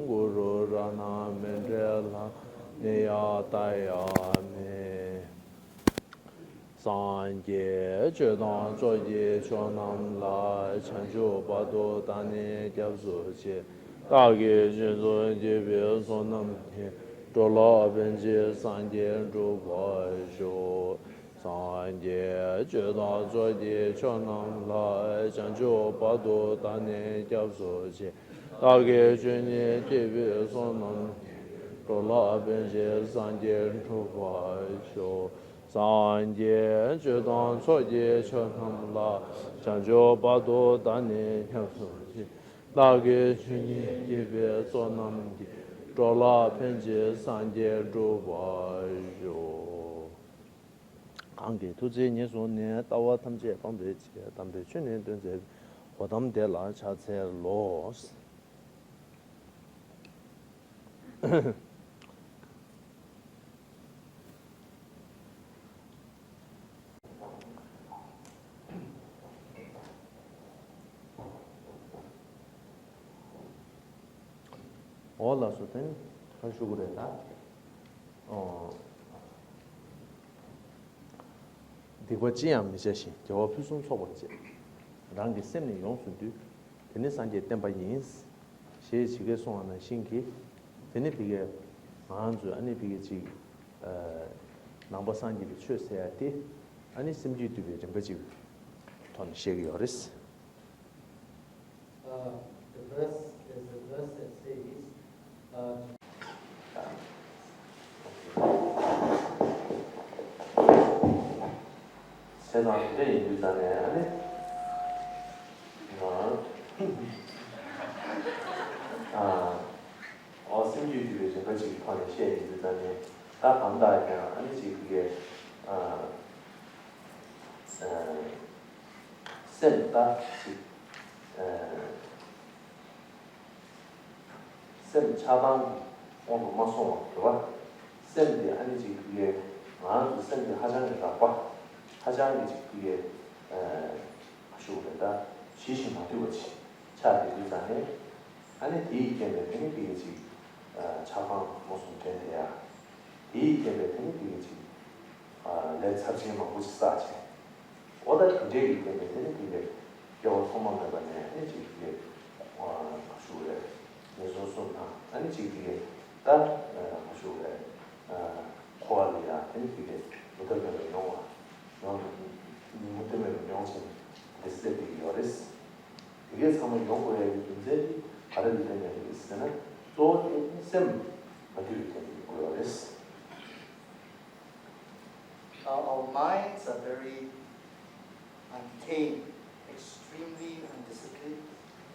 Guru Rana Mendela Neya Tayame Sanje Chedan Choye Chonam La Chancho Bado Tane Gyabso Che Dage Jinzo Jebe Sonam Chola Benje Sanje Drupa Sho Sanje Chedan Choye Chonam La Chancho Bado Tane Gyabso Che Dage Juni Jebe Sonam Chola Benje Sanje Drupa Sho Sanje Chedan Choye Chonam La Chancho Bado Tane Gyabso Che Dage Juni Jebe Sonam Chola Benje Sanje Drupa Sho Kange Tuji Nisu Ne Tawa Tamje Pambe Che Tambe Chuni Dunze Hodam De La Chatse Los Ola Suten Hashugurela Diwajiam Miseshi, Jawa Pusum Soboje. Rangi Semni Yonsudu, Tenisanje Tempa Yins, She Chigason and Shinki, Tenipige, Anzu, Anipigi, Nambasanji, Chusayati, Ani Simji to be Jimbaji, Ton Shagioris. The verse is the verse that says, 세상에 인류잖아요. 심지어 지금 같이 하는 시에 인류잖아요. 다 반다니까 아니지 그게 센다 센 차단 오늘 마소 그거 센데 아니지 그게 아주 센데 하자는 거 하자는 게 그게 아쉬우다 시신만 되고지 차대 유산에 안에 이 때문에 되게 차방 무슨 되냐 이 때문에 되게 내 자신만 보지 싸지 어디 그게 때문에 되게 겨 소망을 받네 아니지 그게 아쉬우래 내서 손나 아니지 그게 다 아쉬우래 코알이야 되게 못하면 영화 못되면 영신 데스데비 요레스 이게 상을 연구해 주는데 다른 때문에 있으면 또샘 어디를 때문에 요레스 our minds are very untamed, extremely undisciplined.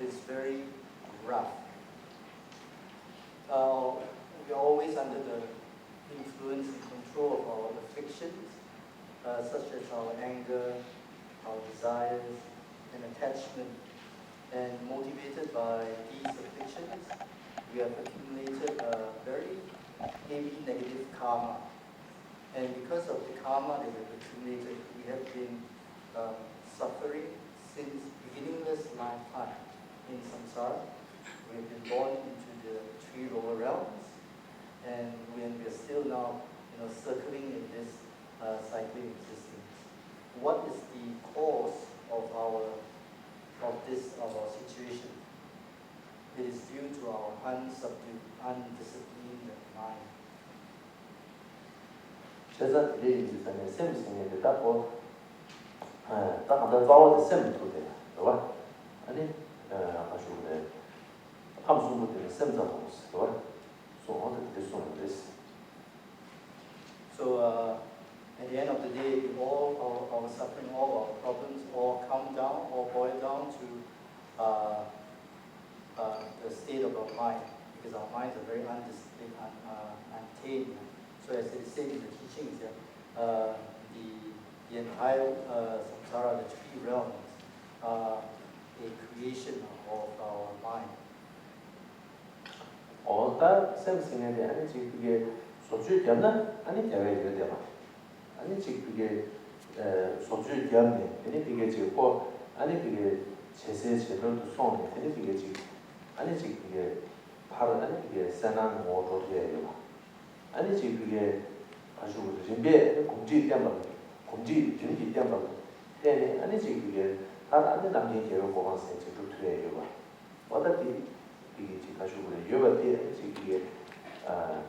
It's very rough. We are always under the influence and control of our afflictions, such as our anger, our desires, and attachment. And motivated by these afflictions, we have accumulated a very heavy negative karma. And because of the karma that we have accumulated, we have been suffering since beginningless lifetime in samsara. We have been born into the three lower realms, and when we are still now, circling in this cycling existence. What is the cause of our situation? It is due to our unsubdued, undisciplined mind. 제가 이제 샘 생각에 딱고 딱 한번 자와도 샘 도돼. 그봐? 아니 아주 그래. 함수부터 샘 잡고 있어. 그봐? So at the end of the day, all our suffering, all our problems, all come down, all boil down to the state of our mind. because our minds are very undisciplined, untamed. So as it is said in the teachings, the entire samsara, the three realms, are a creation of our mind. 어다 샘생에 아니 지금 그게 소주 되나 아니 대외에 되나 아니 지금 그게 소주 되네 아니 그게 지금 뭐 아니 그게 제세 제대로도 손에 아니 그게 지금 아니 지금 그게 바로 아니 그게 산한 모도예요 아니 지금 그게 아주 준비 공지 때문에 공지 준비 때문에 때문에 아니 지금 그게 다 안에 남긴 계획 보관세 제대로 돼요 어떻게 이게 지금 가지고 여러분들 지금 이게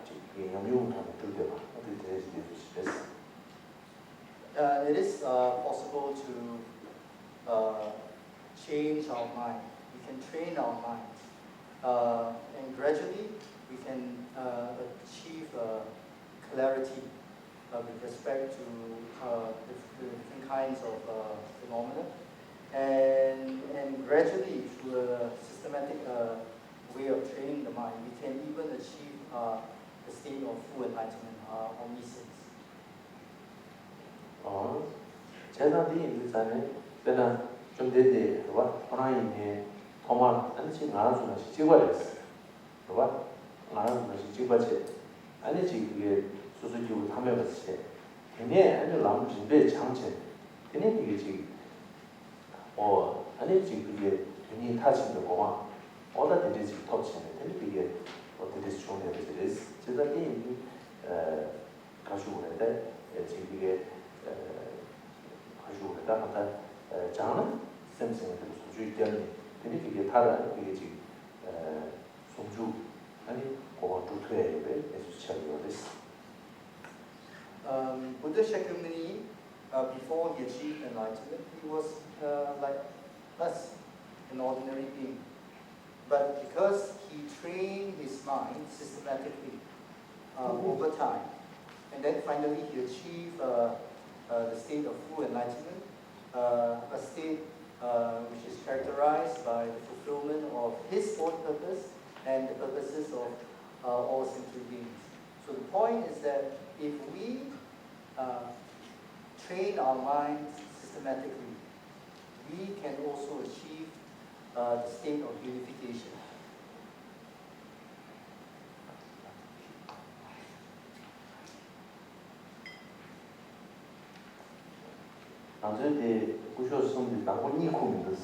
지금 영용하는 줄대로 어떻게 되시겠어요? It is possible to change our mind. We can train our minds, and gradually we can achieve clarity with respect to the different kinds of phenomena, and gradually through a systematic way of training the mind, we can even achieve the state of full enlightenment, omniscience. 제자들이 이제는 내가 좀 되게 봐. 하나님의 통화 안치 나눠주는 시집어였어. 봐. 나눠주는 시집어지. 아니지 그게 수수기로 탐해봤지. 근데 아니 남진배 장체. 근데 이게 지금 아니지 그게 괜히 타진도 고마. 어다 되지 터치네. 근데 이게 어떻게 좋은 일이 되지? 제자들이 가지고 있는데 지금 이게 가지고 있다 장은 샘생을 소주 때문에 근데 이게 다른 이게 지금 소주 아니 그거 또 돼야 돼. 예수 차리고 됐어. Buddha Shakyamuni, before he achieved enlightenment, he was like us, an ordinary being. But because he trained his mind systematically over time, and then finally he achieved the state of full enlightenment, a state which is characterized by the fulfillment of his own purpose and the purposes of all sentient beings. So the point is that if we train our minds systematically, we can also achieve the state of unification. 나중에 구쇼스는 당고 니코면서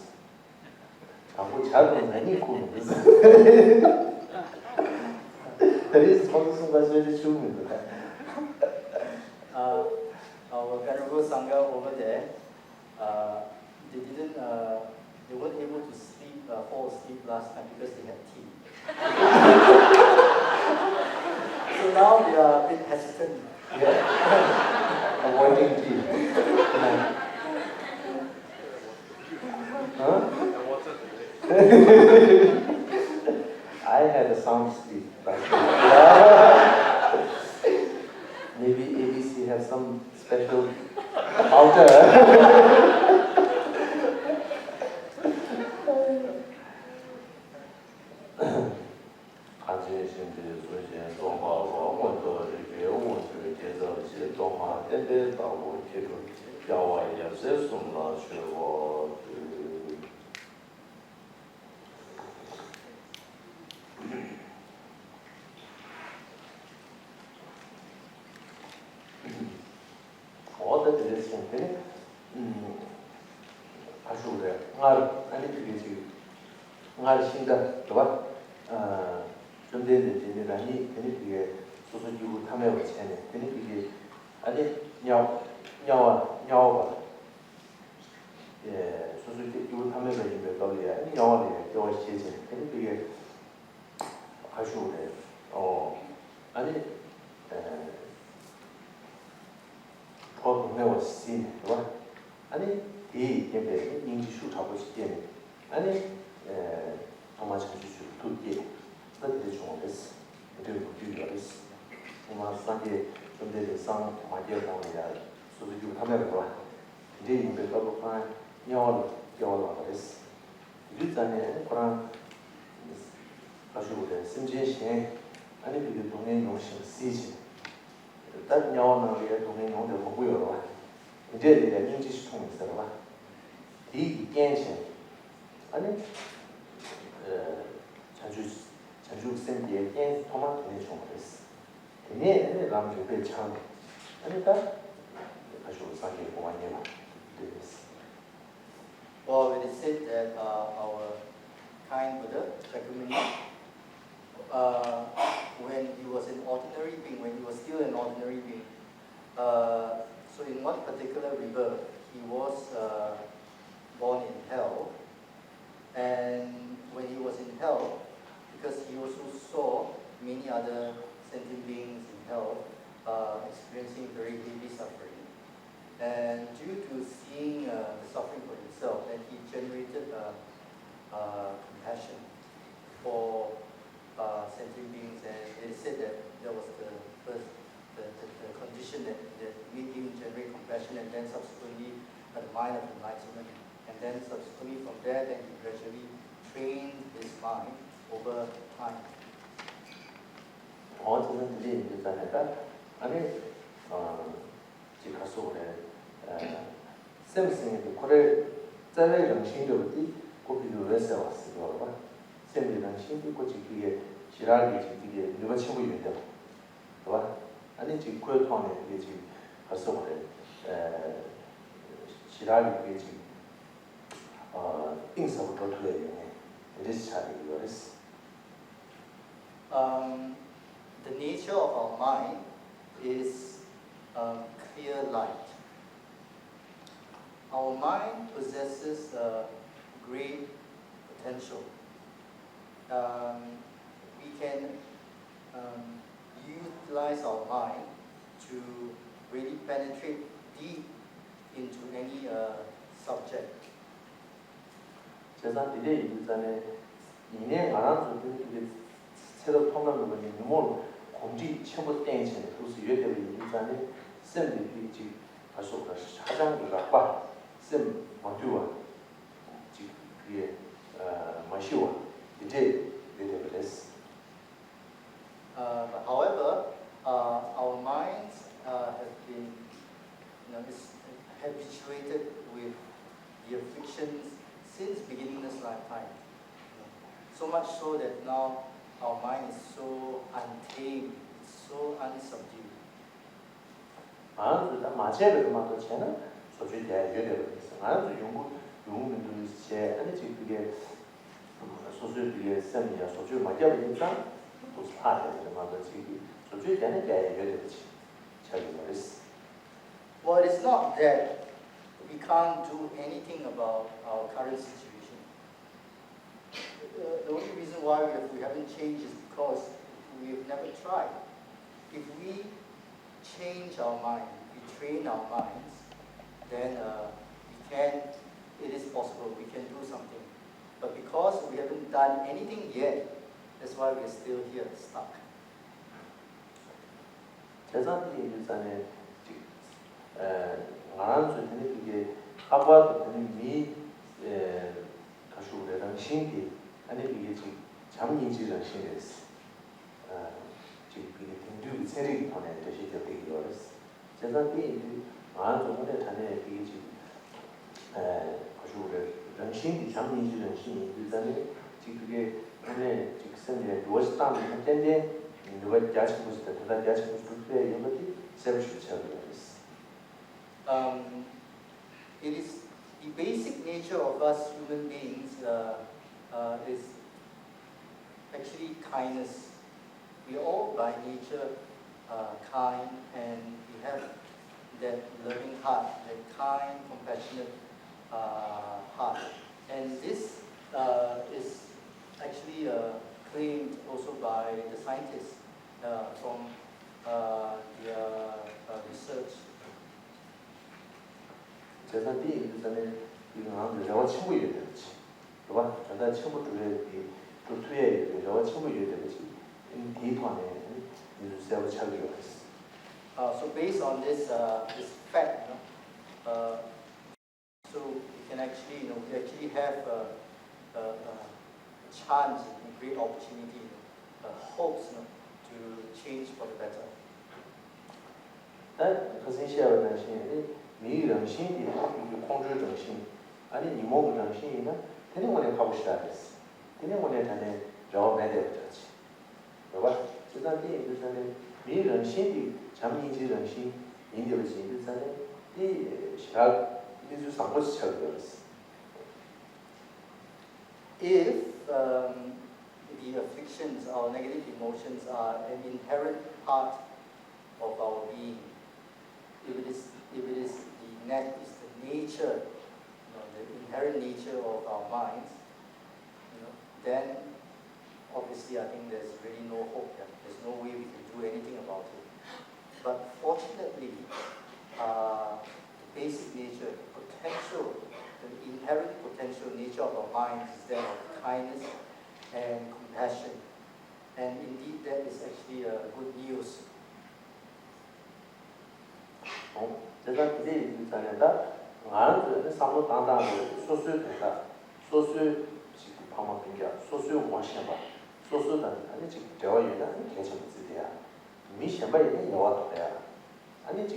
당고 잘도 니코면서 그래서 선수가 제일 좋습니다. Our venerable sangha over there, they weren't able to sleep, fall asleep last time because they had tea. So now they are a bit hesitant. Yeah. Avoiding tea. Huh? I had a sound sleep last night. Maybe ABC has some special altar. 아주 그래. 아니 그게 지금 신다, 좋아? 좀 되는데 아니 그게 소소기구 탐해고 채네. 그게 아니 냐와 예 소소기구 탐해가 이제 거기에 아니 냐와네 저 시제. 그게 아주 그래. 아니 더 배웠지, 좋아? 아니 이 예배 인지수 잡고 싶게 아니 정말 전주수 두개 그들이 좋은데스 그리고 비교했어 정말 상계 좀들 상 마디어 나오냐 소리도 하면 좋아 이제 이제 또 봐. 녀월 그랬어. 일단에 그런 가지고 된 심지신 아니 그 동행 용신 시지 딱 냐오는 게 동행 용도 보고요. 이제 이제 민지시 통 있어요. 봐. 이 겐신 아니 자주 생기에 겐 토마토의 종です. 이게 남주 배창 아니다. 아주 상계 공안이야. Well, it is said that our kind Buddha, Shakyamuni, when he was an ordinary being, when he was still an ordinary being, so in one particular rebirth, he was born in hell, and when he was in hell, because he also saw many other sentient beings in hell experiencing very heavy suffering, and due to seeing the suffering for himself, then he generated compassion for sentient beings, and it is said that that was the first the condition that made him generate compassion, and then subsequently the mind of enlightenment, and then subsequently from there, then he gradually trained his mind over time. 어쨌든 이제 일단은 아니 지금 가서 그래 샘싱이 그걸 자외 정신적으로 고비도 왜서 왔어요. 봐. 샘이 정신이 고지기에 지랄이 지기에 누가 친구 있는데. 봐. 아니 지금 그걸 통해 이게 지금 가서 그래 지랄이 이게 지금 인사부터 돼요. 이제 차리고 그랬어. The nature of our mind is clear light. Our mind possesses great potential. We can utilize our mind to really penetrate deep into any subject. 제가 이제 일단에 이내 알아서 이게 새로 통하는 거니 뭐 공지 처부 땡치는 그래서 예대로 일단에 쌤들이 지금 가서 사장들과 봐. 쌤 모두와 지금 그게 마시와 이제 예대로 됐어. But however, our minds have been habituated with the afflictions since beginning this lifetime. So much so that now our mind is so untamed, so unsubdued. 아무도 다 맞아야 그만도 쟤는 소주에 대해 예대로 됐어. 아무도 용문도 제 아니 지금 그게 소주에 비해 쌤이야 소주 맞아야 되니까 또 사야 그만도 지금 소주에 대해 예대로 잘 말했어. Well, it's not that we can't do anything about our current situation. The only reason why we haven't changed is because we've never tried. If we change our mind, we train our minds, then it is possible, we can do something. But because we haven't done anything yet, that's why we're still here, stuck. 재산이 일단에 말하는 소리는 그게 하고도 되는 미 가수들이랑 신기 아니 이게 지금 잠인지랑 신기했어. 지금 이게 등두 세력이 보내 대시 되기 어렸어. 재산이 말하는 소리는 단에 이게 지금 가수들이랑 신기 잠인지랑 신기 일단에 지금 그게 오늘 지금 이제 무엇이 따면 텐데 누가 야식 보실 때 누가 야식 보실 때 이런 것이 세부시 처리가 됐어. It is the basic nature of us human beings is actually kindness. We are all by nature kind, and we have that loving heart, that kind, compassionate heart. And this is actually claimed also by the scientists from their research. 재산이 일단에 이거는 여러 친구 얘기했지. 그봐 전에 친구 중에 그 뒤에 여러 친구 얘기했지. 이 데이터에 이제 세부 처리가 됐어. So based on this fact, so we can actually, we actually have a chance, a great opportunity for the better. 但核心写的人心，你人心的控制人心，아니你某个人心呢，天天我们考不下来的，天天我们天天绕没得不着急，对吧？这张电影就是呢，你人心的，咱们引起人心，引流心就是呢，你下你就上不去吃的是。If the afflictions, our negative emotions are an inherent part of our being, if it is the nature, the inherent nature of our minds, then obviously I think there's really no hope here. There's no way we can do anything about it. But fortunately, the basic nature, potential, the inherent potential nature of our minds is that of kindness and compassion. And indeed that is actually good news. 这个这里就讲的，俺子那上头当当的，说水的个，说水是旁旁边个，说水往前吧，说水的，俺这这个原来你开车不知道呀，没想吧也要多的呀，俺这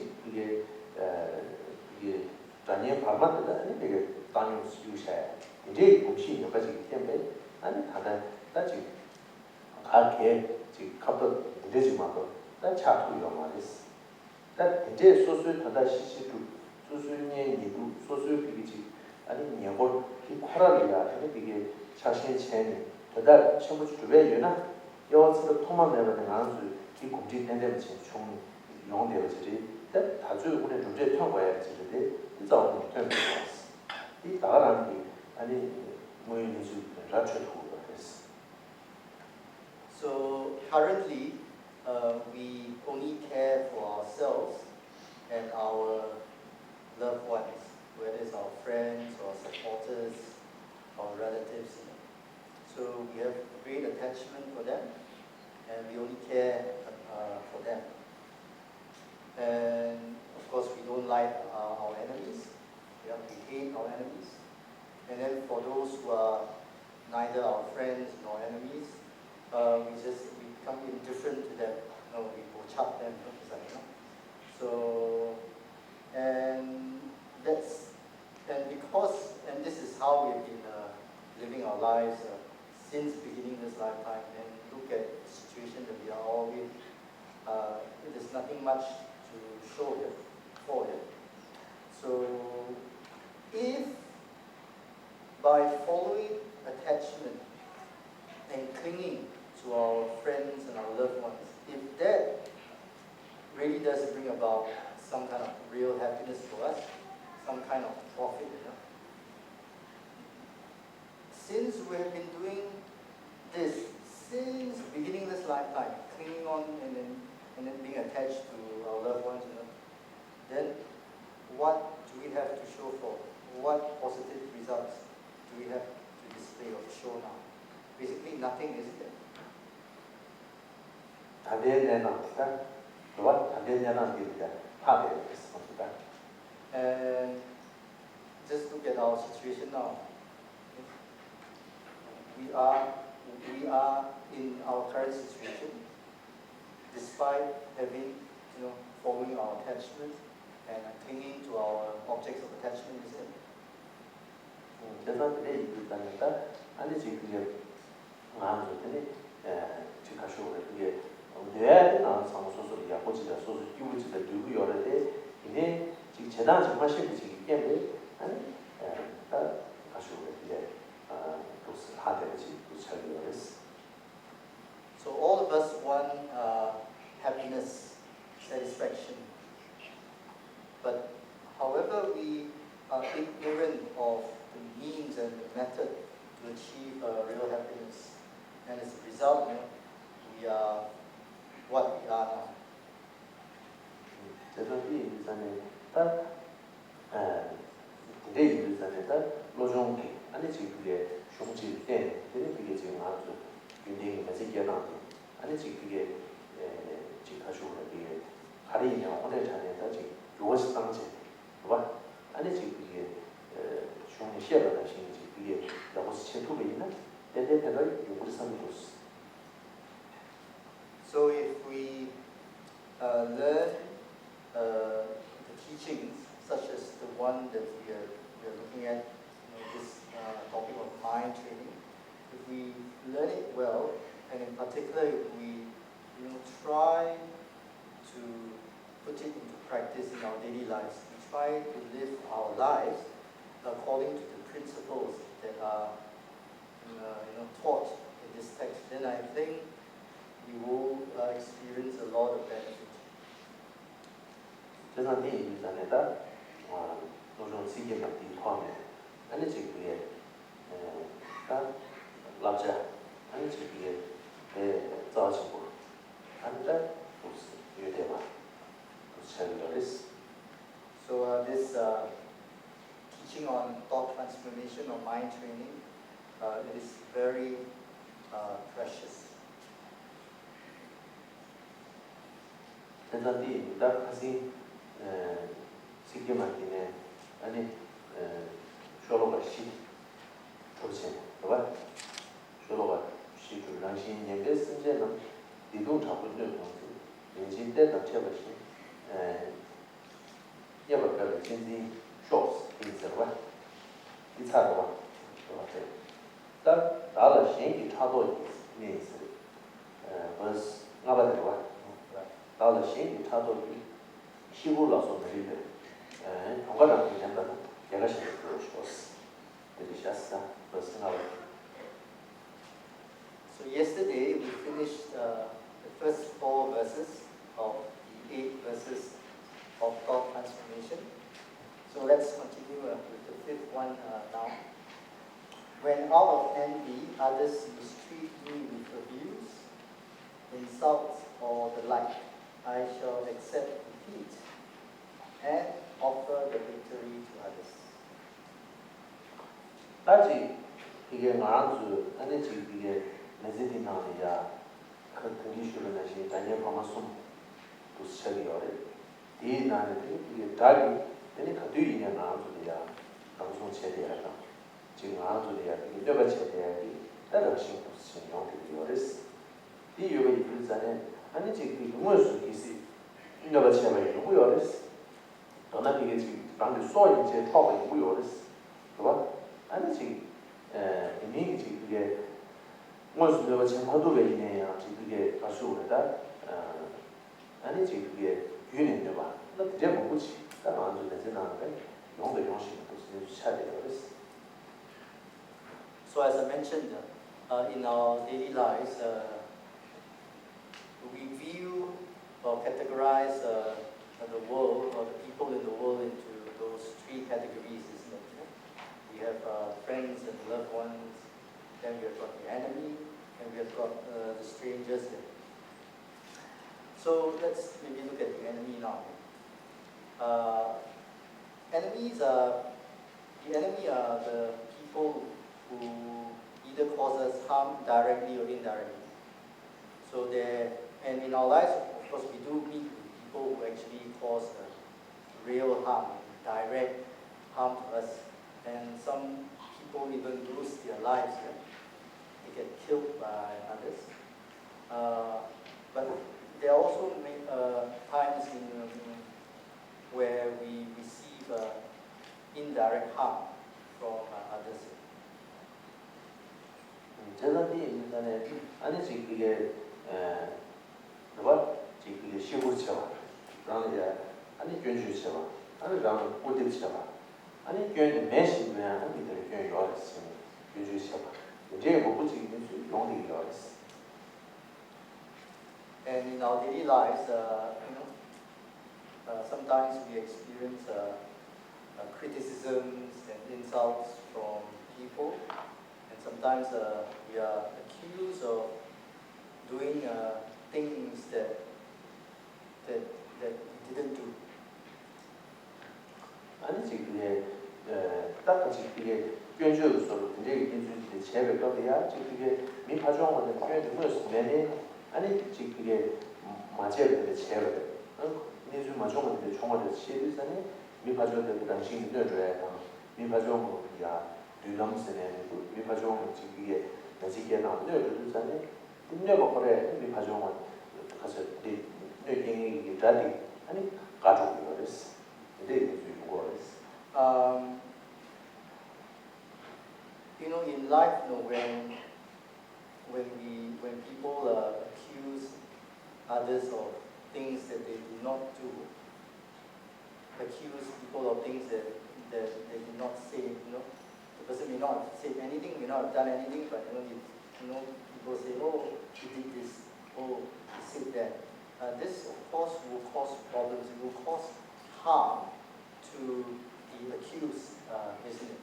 专业旁嘛的，俺这个当用有些，你这东西要把这个天白，俺他的那就，俺开就靠到你这就嘛个，那恰图要嘛的是。 但这说说他的稀度，说说黏度，说说这个아니黏过이 코랄이야, 아니 이게 자신의 체니, 그다 전부 주변에 유나 여기서 통만 내면 나는 이 공지 된다면 총 용되어 지리, แต่다주 우리 주제 평가해 지리, 이 자원 좀 좋았어. 이 다라는 게 아니 뭐인지 라체토가 됐어. So currently. We only care for ourselves and our loved ones, whether it's our friends or supporters or relatives. So we have great attachment for them, and we only care for them. And of course, we don't like our enemies. We hate our enemies. And then for those who are neither our friends nor enemies, we become indifferent to them. We will chop them. So, and this is how we've been living our lives since beginning this lifetime. And look at the situation that we are all in. There's nothing much to show here, for it. So, if by following attachment and clinging to our friends and our loved ones, if that really does bring about some kind of real happiness for us, some kind of profit, since we have been doing this since beginning this lifetime, clinging on and then being attached to our loved ones, then what do we have to show for? What positive results do we have to display or to show now? Basically nothing, isn't it? And just look at our situation now. We are in our current situation, despite having, following our attachment and clinging to our objects of attachment, isn't it? So all of us want happiness, satisfaction. But however we are ignorant of the means and the method to achieve real happiness, and as a result, we are what we are now. So if we particular, if we try to put it into practice in our daily lives, we try to live our lives according to the principles that are taught in this text, then I think we will experience a lot of benefit. So this teaching on thought transformation or mind training, it is very precious. So yesterday we finished the first 4 verses of the 8 verses of thought transformation. So let's continue with the 5th one now. When out of envy others mistreat me with abuse, insults, or the like, I shall accept defeat and offer the victory to others. 이게 말한주 안에 이게 내지디 나오냐 그 등기슈를 내시 단연 파마숨 도스ቸ리어래 이 나는 이게 달이 되니 가두이냐 나오주야 방송 체대야다 지금 나오주야 이게 몇 가지 체대야기 다른 신도 신용들이어스 이 요의 불자는 아니 지금 무엇을 기시 몇 가지 체대야 뭐여스 너나 이게 지금 방금 소인 제 타고 뭐여스 그봐 아니 지금 이미 그게 무슨 내가 지금 화두가 있네요. 그게 가수로다. 아니 지금 그게 유인인데 봐. 나 되게 못지. 나 완전 내세나는데 용도 용식도 쓰지 차례요. So as I mentioned, in our daily lives, we view or categorize the world or the people in the world into those 3 categories, isn't it? We have friends and loved ones, then we have got the enemy, and we have got the strangers. So let's maybe look at the enemy now. The enemy are the people who either cause us harm directly or indirectly. So and in our lives, of course, we do meet with people who actually cause real harm, direct harm to us. And some people even lose their lives. They get killed by others. But there are also times where we receive indirect harm from others. 아니 지금 그게 뭐 지금 그게 시부처 그러니까 아니 견주처 아니 랑 어디처 아니 교회는 매시면 한기들의 교회 요하겠습니다. 유주시가 이제 뭐 굳이 용이 요하겠어. And in our daily lives, sometimes we experience criticisms and insults from people, and sometimes we are accused of doing things that we didn't do. 아니 지금 딱같이 그게 교주로서 굉장히 인수의 제배가 돼야 지금 그게 민파종원의 교회도 그렇습니다. 아니 지금 그게 맞아야 되는데 제배. 내주 마종원의 총원의 시리즈는 민파종의 당신이 넣어줘야 민파종이야 dünyamızın 민파종은 지금 그게 나지게 나오는 전에 인내가 그래 민파종은 가서 네 얘기 다리 아니 가지고 그랬어. In life, when people accuse others of things that they do not do, accuse people of things that they did not say, the person may not have said anything, may not have done anything, but people say, oh, he did this, oh, he said that. This, of course, will cause problems. It will cause harm to the accused, isn't it?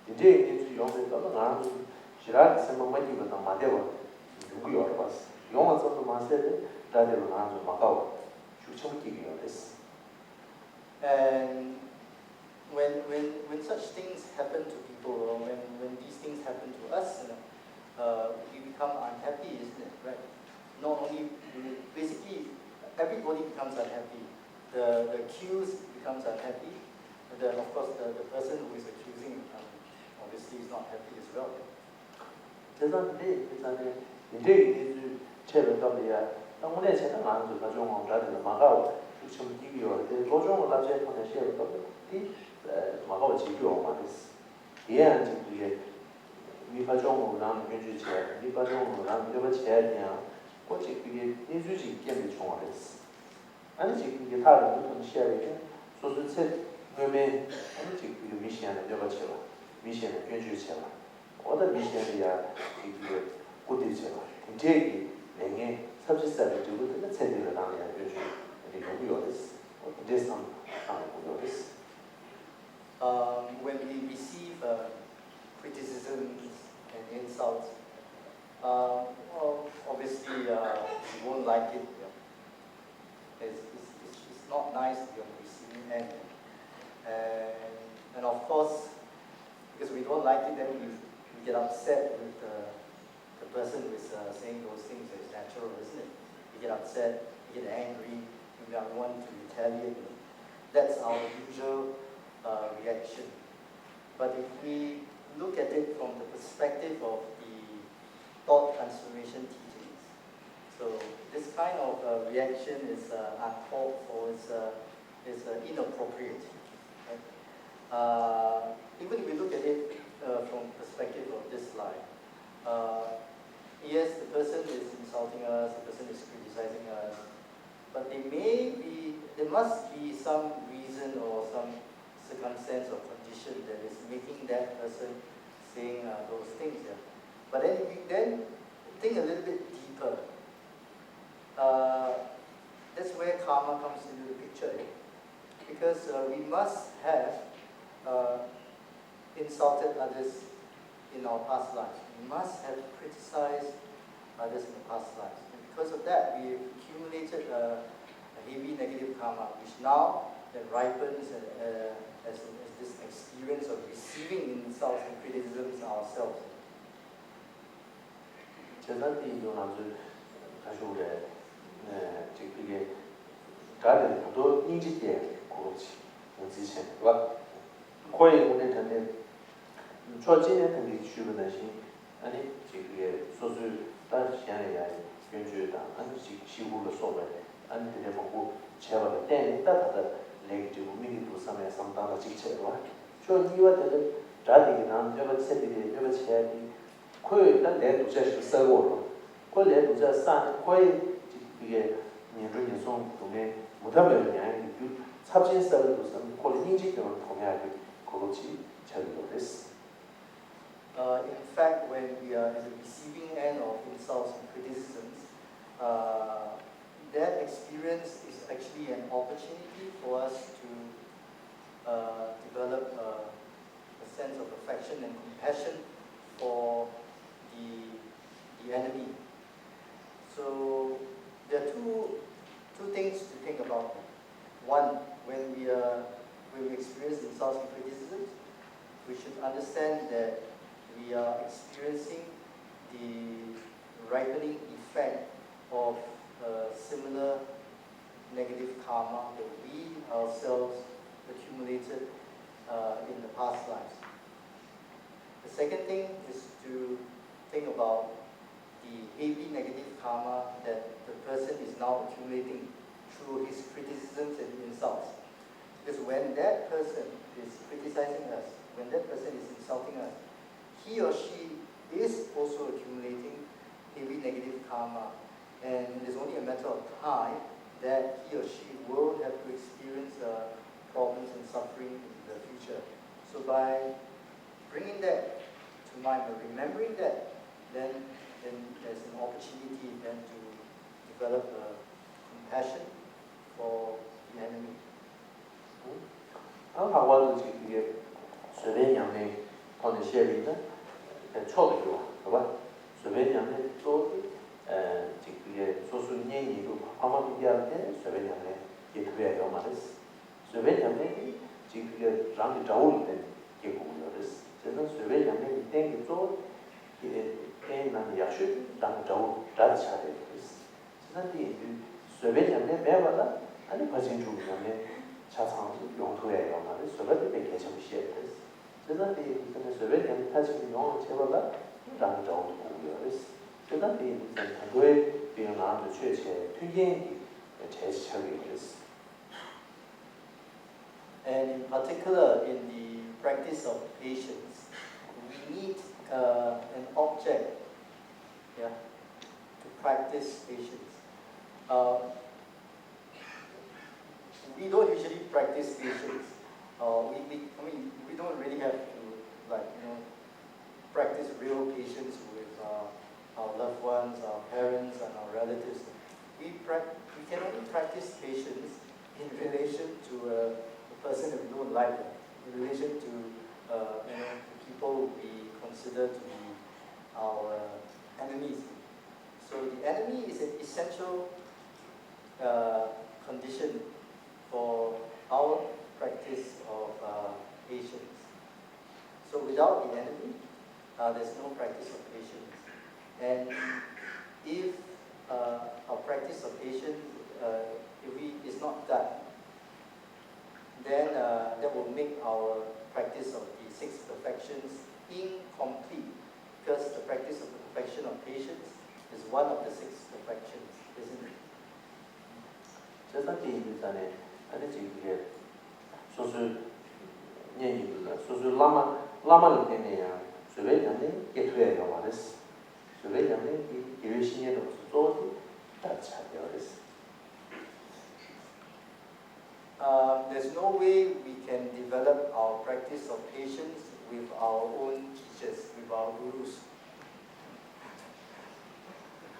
이제 이제 용도 또 나는 지라 semua maju betul madewa 누구 열어봤어. 영화 좀더 마세요. 다들 나는 막아오. 주청 기기요 됐어. And when such things happen to people, or when these things happen to us, we become unhappy, isn't it? Right? Not only, basically, everybody becomes unhappy. The accused becomes unhappy. And then, of course, the person who is accusing obviously is not happy as well. 대단히 이제 제가 답이야. 당문에 제가 많은 걸 가져온 거라도 막아오. 주청 기기요. 고정을 가지고 하는 시에 이 막아오 지기요 말이스. 예, 이제 미파종으로 남 견주체, 미파종으로 남 여러 제한이야. 꽃이 그게 인수지 게임이 총알했어. 아니 지금 이게 다른 무슨 시야에 소수체 그러면 아니 지금 그 미시안의 여러 제가 미시안의 견주체가 어떤 미시안이야 이게 고대체가 이제 내게 섭지사를 두고 그 체들을 나눠야 견주 이게 요구요です. this some 요구요です. When we receive criticisms and insults, well, obviously we won't like it. It's not nice to be on the receiving end. And of course, because we don't like it, then we get upset with the person who is saying those things. It's natural, isn't it? We get upset, we get angry, we want to retaliate. That's our usual reaction. But if we look at it from the perspective of the thought transformation teachings, so this kind of reaction is uncalled for, is inappropriate. Right? Even if we look at it from the perspective of this life, yes, the person is insulting us, the person is criticizing us, but there must be some reason or some circumstance or condition that is making that person saying those things. Yeah. But then we then think a little bit deeper. That's where karma comes into the picture. Yeah? Because we must have insulted others in our past lives. We must have criticized others in the past lives. And because of that, we have accumulated a heavy negative karma, which now that ripens as this experience of receiving insults and criticisms ourselves. 제단이 아주 아주 오래 이게 다들 또 인지게 그렇지 지체 와 거의 오늘 전에 초진에 등기 주변에 아니 지금 소수 다시 하는 연주다 아니 시골로 소매 아니 되게 보고 제가 때 따다다 레기티브 미니도 삼에 상담을 직체로 저 이와들 자디가 난 여러 세대들이 여러 체험이 거의 일단 내 도시에서 쓰고 거의 내 도시에 산 거의 이게 년중에 송 동네 못하면 그냥 삽진사를 도선 거의 인지경을 통해하게 그렇지 저기로 됐어. In fact, when we are at the receiving end of insults and criticisms, that experience is actually an opportunity for us to develop a sense of affection and compassion for the enemy. So there are two things to think about. One, when we experience insults and criticisms, we should understand that we are experiencing the ripening effect of similar negative karma that we ourselves accumulated in the past lives. The second thing is to think about the heavy negative karma that the person is now accumulating through his criticisms and insults. Because when that person is criticizing us, when that person is insulting us, he or she is also accumulating heavy negative karma. And it's only a matter of time that he or she will have to experience problems and suffering in the future. So by bringing that to mind, by remembering that, then there's an opportunity then to develop compassion for the enemy. 阿法我是这个随便讲的，他的写里呢，错的多，是吧？随便讲的做这个说是念一个方方面面的，随便讲的也特别有嘛的，随便讲的这个让你找的也够有的，这种随便讲的一点个做，也那你要去让你找起来的，实际上的随便讲的没办法，那你不清楚讲的。 차창 용토에 영화를 소비에 계속 시했듯. 그래서 이 무슨 소비에 타지 용어 제발라 랑 정도 고려했어. 그래서 이 무슨 그거에 비용하는 최체推荐 제시처리했어. And in particular, in the practice of patience, we need an object, yeah, to practice patience. We don't usually practice patience. We don't really have to, practice real patience with our loved ones, our parents, and our relatives. We can only practice patience in relation to a person that we don't like, in relation to people we consider to be our enemies. So the enemy is an essential condition for our practice of patience. So without the enemy, there's no practice of patience. And if our practice of patience, is not done, then that will make our practice of the 6 perfections incomplete, because the practice of the perfection of patience is one of the 6 perfections, isn't it? 아니 지금 소수 얘기들 소수 라마를 때문에야 소외되는 게 돼요 말했어. 소외되는 이 기회신의 없어도 다 차려졌어. There's no way we can develop our practice of patience with our own teachers, with our gurus.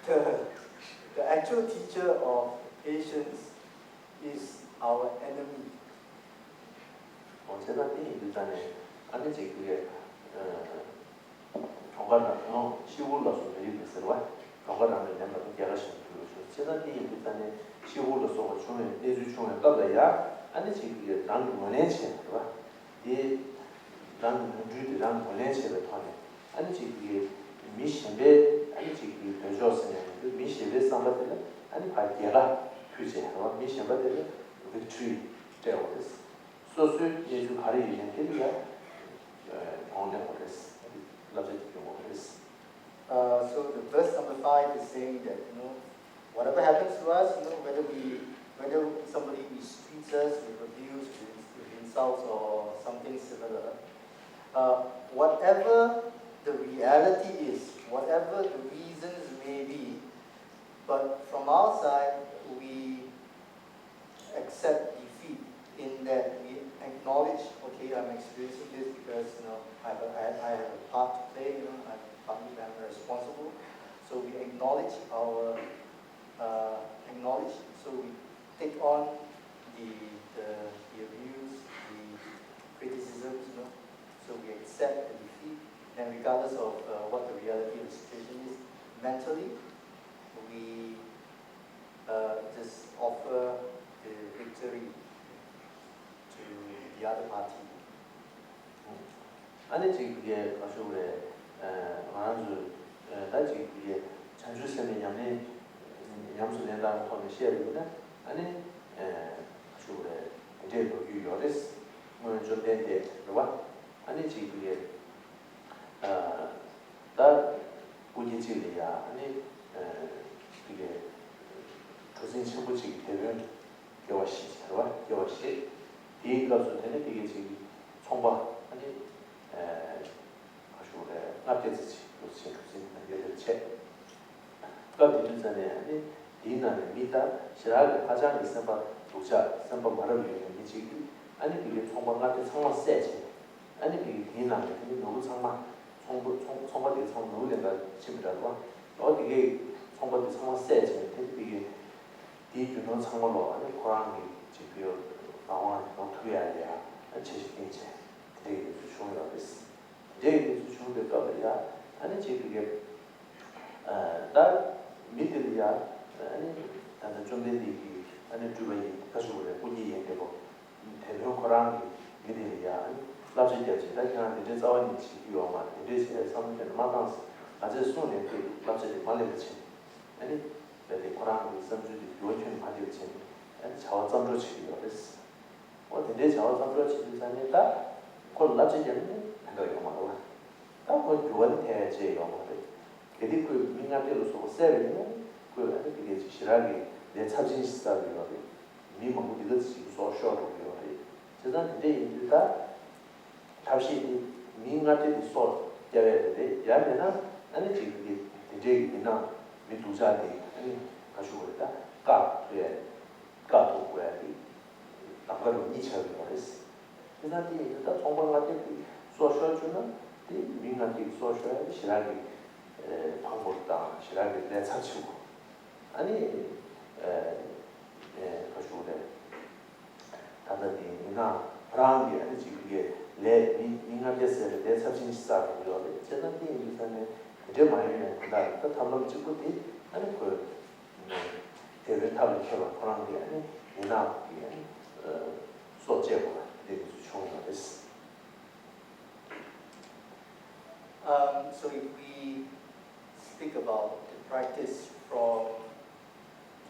The actual teacher of patience is our enemy. 제가 일단에 아니지 그게 정관랑 시골로서 내리면서 정관랑을 내가 얘기하신 그 제가 일단에 시골로서 중에 내주 중에 qabla야 아니지 그게 랑 원해체 봐. 이랑 주의랑 원해체를 통해 아니지 그게 미신배 아니지 그 되죠서는 그 미신배 상관들 아니 발견라 규제 뭐 미신배들 victory deals. So 예수 가리는 데리야 only what is logic what is. So the verse number 5 is saying that whatever happens to us, whether somebody mistreats us with abuse, with insults or something similar, whatever the reality is, whatever the reasons may be, but from our side we accept defeat in that we acknowledge, okay, I'm experiencing this because I have a part to play, I'm responsible. So we acknowledge so we take on the abuse, the criticisms, so we accept the defeat, and regardless of what the reality of the situation is, mentally we just offer the victory to the other party. 아니 지금 그게 아주 우리 아주 다지 그게 전주선의 냠수된다는 통해 시에는 아니 아주 우리 이제도 유효です. 뭐 좀 된대 그봐 아니 지금 그게 다 우리지리야 아니 그게 조선 신부직 되면 여와시 그봐 여와시 뒤가서 되는 되게 지금 총바 아니 아주 우리 앞에지 그렇지 전에 아니 디나는 미다 시라를 가장 있어봐 도자 선바 말을 위해 미치기 아니 그게 총방 같은 상황 세지 아니 그게 디나는 근데 너무 상마 총바디 총 너무 내가 집이라고 어디게 총바디 상황 세지 이게 디주는 상황로 아니 고랑이 지표 나와 어떻게 해야 돼요 제시인지 되게 중요한 거였어 되게 중요한 거야 아니 지금 다 미들이야 아니 다들 좀 되기 아니 주변에 가지고 꾸니 얘기고 대표 거랑 미들이야 나중에 진짜 그냥 이제 자원이 지요만 이제 상태는 마당스 아주 손에 그 나중에 말레지 아니 내 거랑 선주들이 요즘 받을지 아니 자원 점으로 치료를 했어 어디에 자원 점으로 치료하니까 그 나중에 한다고 말하고 그 교원에 제가 말해 그게 그 민간대로서 세르는 그 그게 지시라기 내 차진 시스템이라고 미망 이것이 소셜로 요리 제가 이제 일단 다시 민간대로 소 되는데 야면은 아니 지금 이제 민나 미두자데 아니 가지고 있다 까예 까도 고야지 아까도 이처럼 말했어 그래서 일단 정말 같은 소셜 주는 이 민간대 소셜 시라기 방법다 시라기 내 차치고 아니 가지고 다들 이나 브라운이 아니지 그게 내 민간대에서 내 차진 시작이요 저는 이 인산에 이제 많이는 그다 또 담론 찍고 뒤 아니 그 대외 탑을 켜고 브라운이 아니 이나 소제고 되게 중요했어. So if we speak about the practice from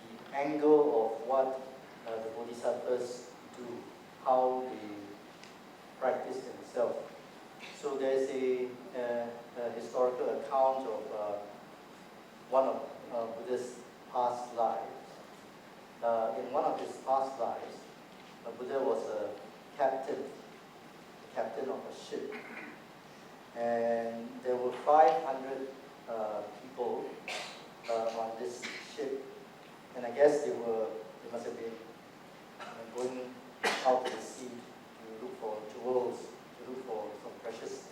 the angle of what the Bodhisattvas do, how they practice themselves. So there's a historical account of one of Buddha's past lives. In one of his past lives, Buddha was a captain of a ship. And there were 500 people on this ship, and I guess they must have been going out to the sea to look for jewels, to look for some precious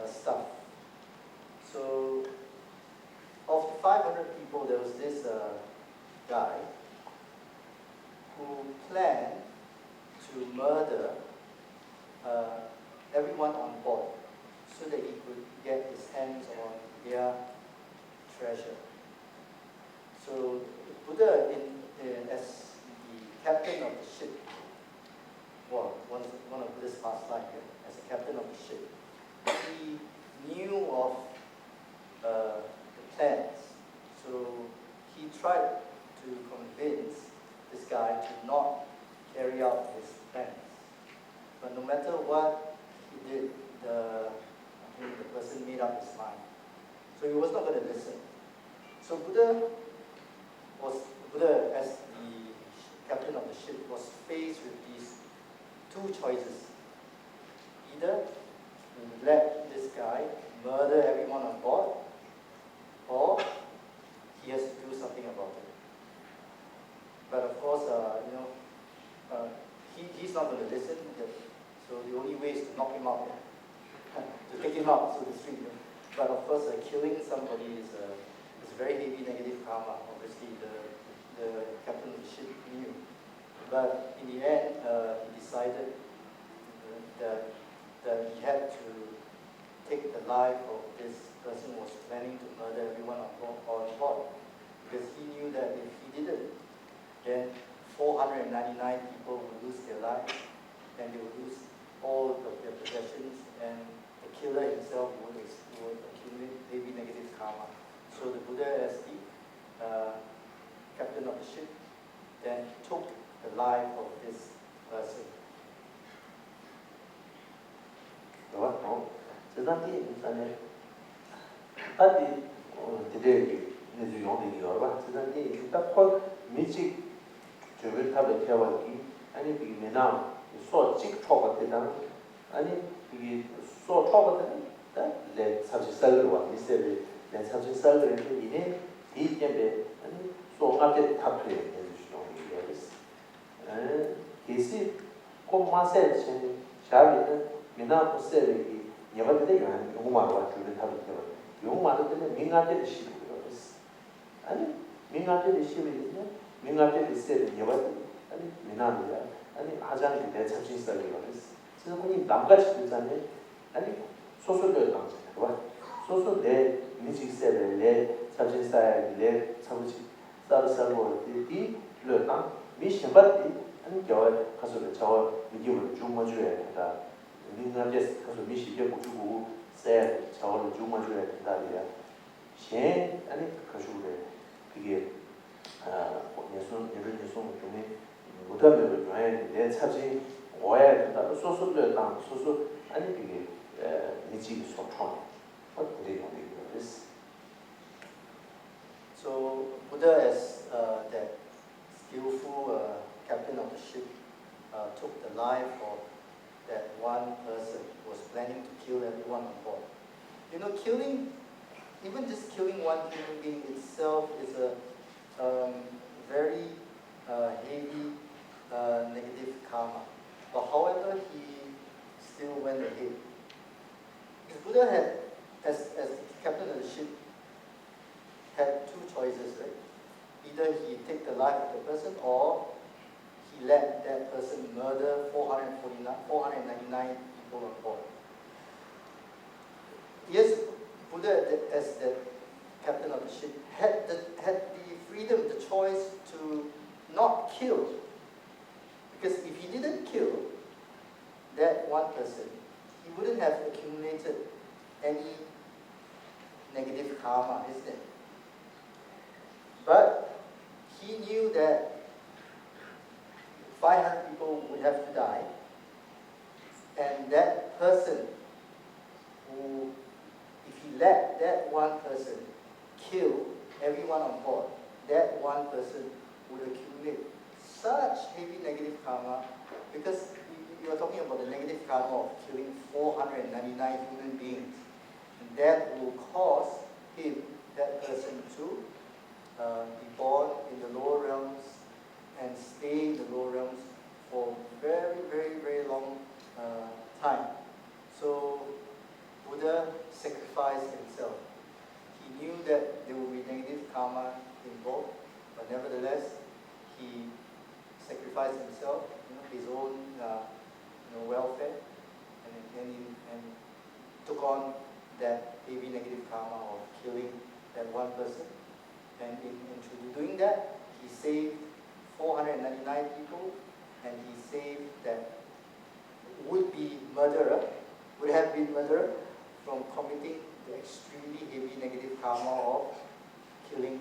stuff. So, of the 500 people, there was this guy who planned to murder everyone on board, so that he could get his hands on their treasure. So Buddha, as the captain of the ship, well, one of Buddha's past life, as a captain of the ship, he knew of the plans. So he tried to convince this guy to not carry out his plans. But no matter what he did, the person made up his mind. So he was not going to listen. So Buddha, as the captain of the ship, was faced with these two choices. Either he let this guy murder everyone on board, or he has to do something about it. But of course, he's not going to listen. So the only way is to knock him out. To take him out, so to speak. But of course, killing somebody is very heavy negative karma. Obviously, the captain of the ship knew. But in the end, he decided that he had to take the life of this person who was planning to murder everyone on board. Because he knew that if he didn't, then 499 people would lose their lives, and they would lose all of their possessions, and the killer himself would accumulate heavy negative karma. So the Buddha, as the captain of the ship, then took the life of this person. 아니 이게 소 초거든. 내 사실 살로 와. 미세를 내 사실 살로 이제 이네 이 때문에 아니 꼭 앞에 탑에 해주시는 거예요. 계시 꼭 마세 chen 샤비는 미나 부세기 예바데 요한 용마로 주는 탑이요. 용마로 때문에 민가데 시고요. 아니 민가데 시비는요. 민가데 세는 예바데 아니 미나도야. 아니 하장이 대참신사기로 했어. 그래서 그니 남같이 되잖아요. 아니 소소를 당잖아요. 봐. 소소 내 미직세를 내 참신사에 내 참지 따르살로 이 르나 미신바디 아니 저 가서 저 미기를 주마줘야 된다. 민간제 가서 미시게 고주고 세 저를 주마줘야 된다리야. 신 아니 가지고래 그게 예수 예를 예수 중에 못하면 좋아해 내 차지 와야 된다. 소소를 당 소소 아니 그게 미지기 소총 어떻게 되겠어? So Buddha as that skillful captain of the ship took the life of that one person who was planning to kill everyone on board. You know, killing, even just killing one human being itself is a very heavy negative karma. But however, he still went ahead. Because Buddha had, as the captain of the ship, had two choices, right? Either he take the life of the person or he let that person murder 499 people on board. Yes, Buddha, as the captain of the ship, had the freedom, the choice to not kill. Because if he didn't kill that one person, he wouldn't have accumulated any negative karma, isn't it? But he knew that 500 people would have to die, and that person who, if he let that one person kill everyone on board, that one person would accumulate such heavy negative karma, because you are talking about the negative karma of killing 499 human beings, and that will cause him, that person, to be born in the lower realms and stay in the lower realms for very, very, very long time. So Buddha sacrificed himself. He knew that there would be negative karma involved, but nevertheless, he sacrificed himself, his own welfare, and took on that heavy negative karma of killing that one person. And in doing that, he saved 499 people, and he saved that would have been murderer from committing the extremely heavy negative karma of killing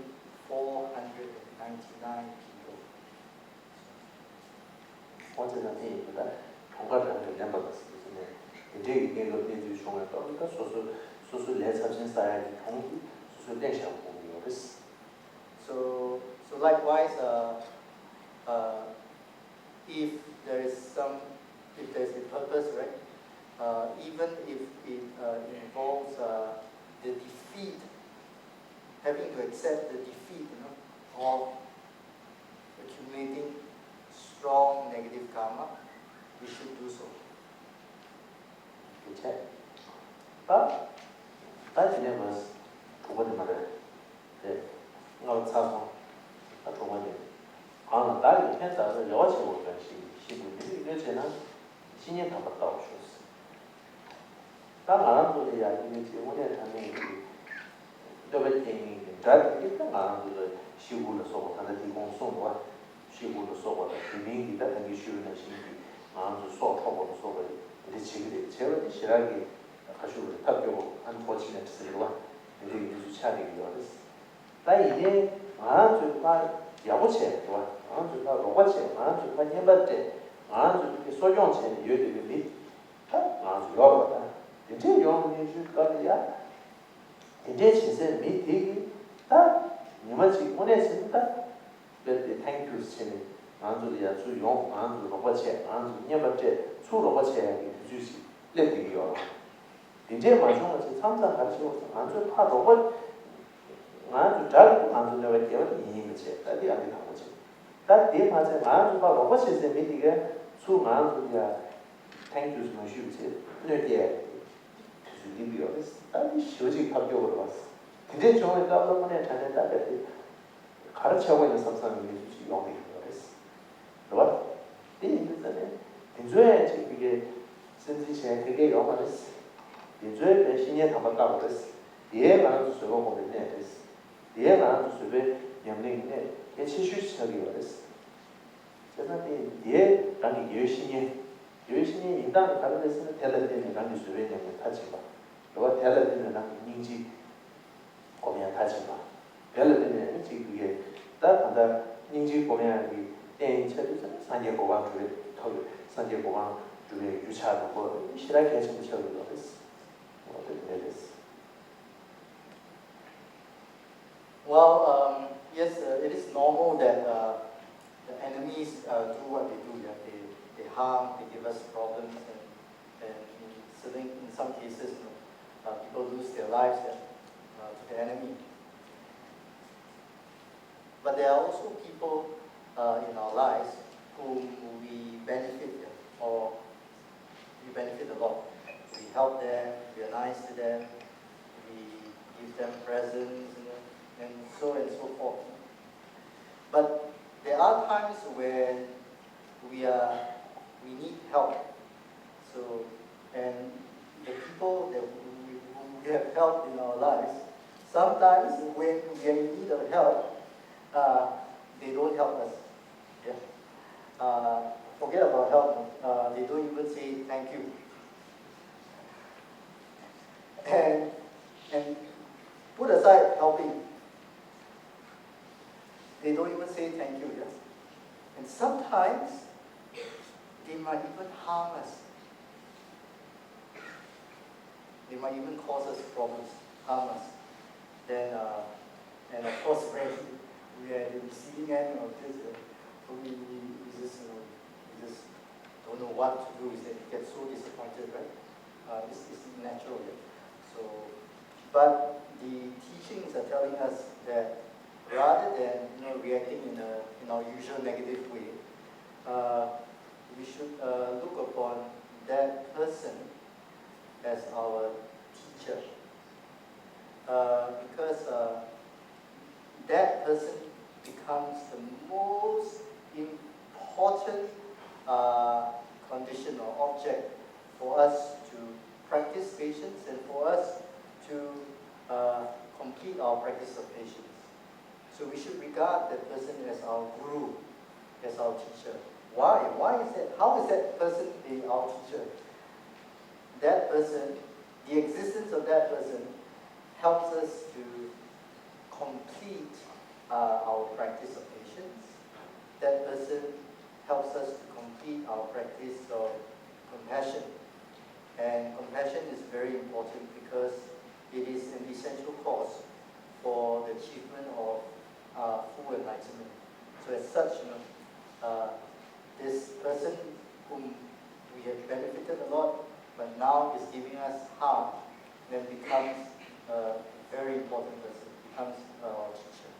499 people. 어제는 이보다 공간을 내버렸습니다. 이제 이게 어디에 중요한 거니까 소소 내사진 쌓아야지 통기 소소 내셔 보기로 했어. So likewise, if there is a purpose, right? Even if it involves the defeat, having to accept the defeat, of accumulating strong negative karma, we should do so. Okay. But that's never what the matter. ngao tsamo a chongwa de ana da yi tian da de yao qi wo guan xi bu de ge che na xi nian ta ba dao shu si da nga ran zu de ya yi ge wo nian ta ne ge de bei ting da de ge da nga ran zu de xi wu de so wo ta de ti gong song wa xi wu de so wo de ti ming gi da de ge xu ne xi gi nga ran zu so cho wo de so wo de qi ge de che wo de xi ra ge ka shu de ta ge wo an tuo qi ne si wa de ge ju cha de ge yo de但이제 안 좋다 야고체 좋아 안 좋다 로고체 안 좋다 년바데 안 좋게 소용체 여되게 안 좋아 이제 용이 줄거야 이제 진짜 미티기 다 니마치 보내신다 그때 탱크스체는 안 좋이야 주용 안 좋고 로고체 안 좋 년바데 주 로고체 주시 레디요 이제 마찬가지 상상 가지고 안 좋다 로고 안 아주 잘 안주 내가 되면 이미지 다디 안에 나오지 다디 맞아 아주 봐 로봇이 미디게 수 안주야 탱큐스 마시우지 그게 리뷰어스 다디 쇼지 합격으로 왔어 근데 저는 까불어보내 자네다 그때 가르쳐고 있는 삼삼이 주지 용이 그랬어 그봐 이제는 이제 이게 선지체 되게 영화했어 이제 신의 담았다고 그랬어 얘만 수고 보면 됐어 얘만 수배 양내에 예치슈시하기 그랬어 그래서 얘 당이 열심히 인간 다른 데서는 텔레비전에 당이 수배 양내 타지 마 너가 텔레비전에 당 인지 보면 타지 마 텔레비전에 그게 딱 한다 인지 보면 이 책에서 산재 고방 주에 털 산재 고방 주에 유차도 뭐 실하게 해서 처리도 했어 어떻게 됐어 Well, yes, it is normal that the enemies do what they do. Yeah? They harm, they give us problems, and in some cases, people lose their lives to the enemy. But there are also people in our lives whom we benefit, or we benefit a lot. We help them, we are nice to them, we give them presents, and so forth. But there are times when we need help. So, and the people that we have helped in our lives, sometimes when we are in need of help, they don't help us. Yeah. Forget about help. They don't even say thank you. And put aside helping. They don't even say thank you. Yeah? And sometimes they might even harm us. They might even cause us problems, harm us. Then, and of course, when we are at the receiving end of this, we just don't know what to do. We get so disappointed, right? It's natural. Yeah? So, but the teachings are telling us that rather than reacting in our usual negative way, we should look upon that person as our teacher, because that person becomes the most important condition or object for us to practice patience and for us to complete our practice of patience. So we should regard that person as our guru, as our teacher. Why? Why is that? How is that person our teacher? That person, the existence of that person, helps us to complete our practice of patience. That person helps us to complete our practice of compassion. And compassion is very important because it is an essential cause for the achievement of full enlightenment. So as such, this person whom we have benefited a lot, but now is giving us harm, then becomes a very important person, becomes our teacher.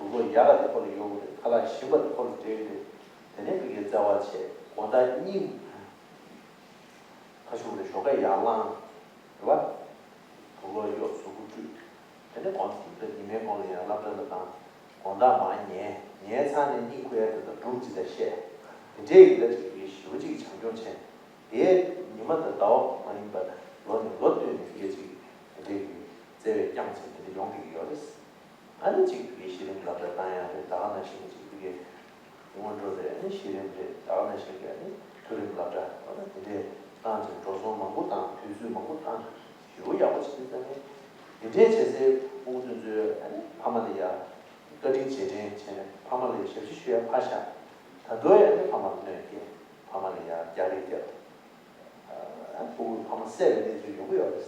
그거 야가 되고 요거 칼라 심을 걸 때에 되네 그게 자와체 원다 님 가시고 쇼가 야랑 봐 그거 요 수구주 근데 관심도 님의 거는 야라다다 원다 많이 예산의 니고에도 동지의 셰 이제 이 쇼지 장교체 예 님한테 더 많이 받아 너는 것도 이게 이제 제 양측들이 용기가 있어 아니 지금 이 시름 같다 다야 다가나 신지 그게 원조들의 시름들 다가나 신게 아니 그런 거다 근데 나한테 조선만 못한 교수만 못한 요야고 싶은데 이제 제세 모든 저 아니 파마리아 거기 제제 파마리아 실시에 파샤 다도에 파마리아 파마리아 자리들 아 파마세에 요구요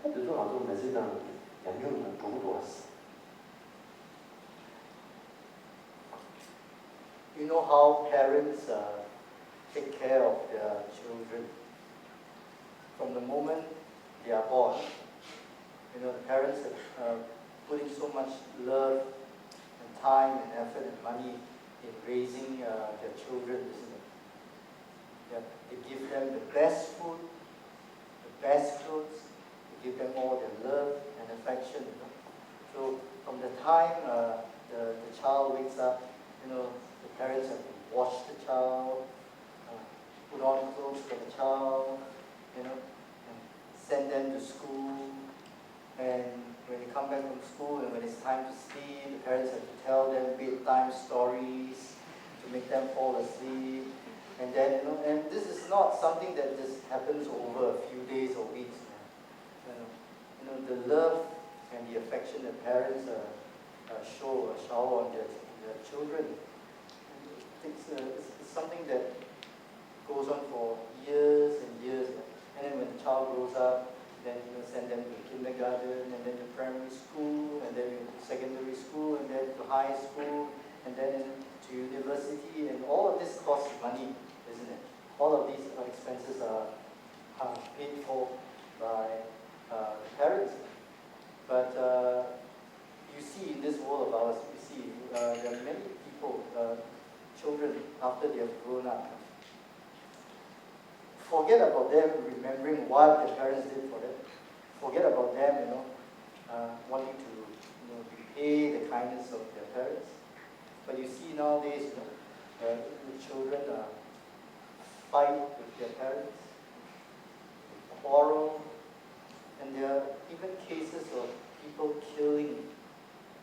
그래서 아주 메시지는 양육은 누구도 왔어. You know how parents take care of their children from the moment they are born. You know, the parents are putting so much love and time and effort and money in raising their children, isn't it? Yeah, they give them the best food, the best clothes, they give them all their love and affection. You know? So from the time the child wakes up, you know, the parents have to wash the child, put on clothes for the child, you know, and send them to school. And when they come back from school and when it's time to sleep, the parents have to tell them bedtime stories to make them fall asleep. And then, you know, and this is not something that just happens over a few days or weeks. You know, the love and the affection that parents shower on their children. It's something that goes on for years and years. And then when the child grows up, then send them to kindergarten, and then to primary school, and then to secondary school, and then to high school, and then to university, and all of this costs money, isn't it? All of these expenses are paid for by parents. But you see in this world of ours, you see there are many people, children, after they have grown up, forget about them remembering what their parents did for them. Forget about them, wanting to repay the kindness of their parents. But you see nowadays, the children fight with their parents, quarrel, and there are even cases of people killing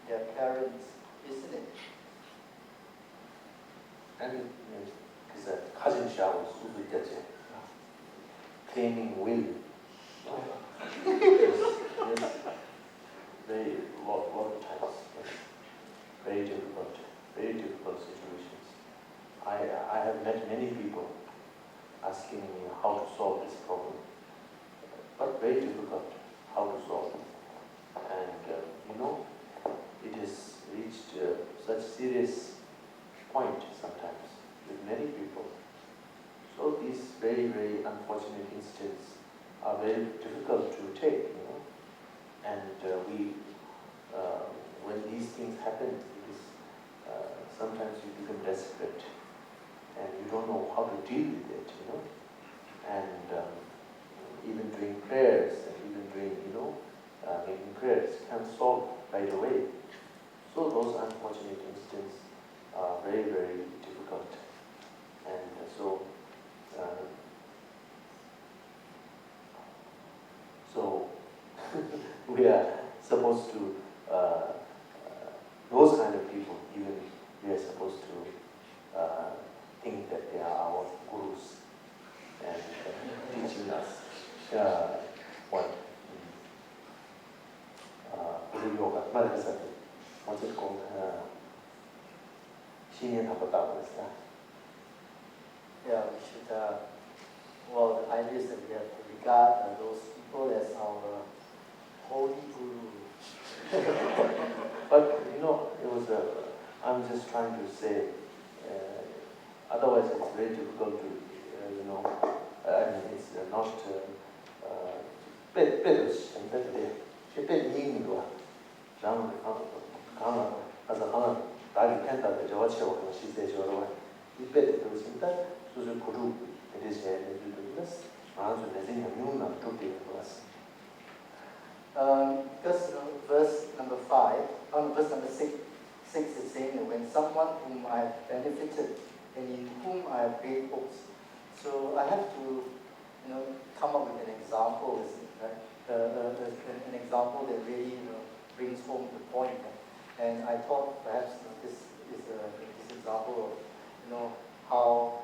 their parents, isn't it? 아니, 그래서 가진 씨하고 수도 있겠지. Claiming will. Yes, very lot of times. Very difficult situations. I have met many people asking me how to solve this problem, but very difficult how to solve it. And it has reached such serious point sometimes with many people. So these very, very unfortunate incidents are very difficult to take, And when these things happen, sometimes you become desperate, and you don't know how to deal with it, And even doing prayers, and even doing, making prayers can't solve right away. So those unfortunate incidents are very, very difficult, and so we are supposed to, those kind of people, even we are supposed to think that they are our gurus and teaching us what 우리 요가 말해서 어쨌건 신이 나쁘다고 그랬어요. Yeah, we should. Well, the idea is that we have to regard those people as our holy guru. But it was I'm just trying to say. Otherwise, it's very difficult to, it's not better. She paid me to Ram Kama as a Hana, Dagi Penta, the Javacho, she says, you're right. You bet it was in that, Susan Kudu, it is here, and you do this. Answer the thing, and you not took it for us. Because verse number 5, verse number 6 is saying that when someone whom I have benefited and in whom I have great hopes. So I have to, come up with an example, right? An example that really brings home the point. And I thought perhaps this is this example of how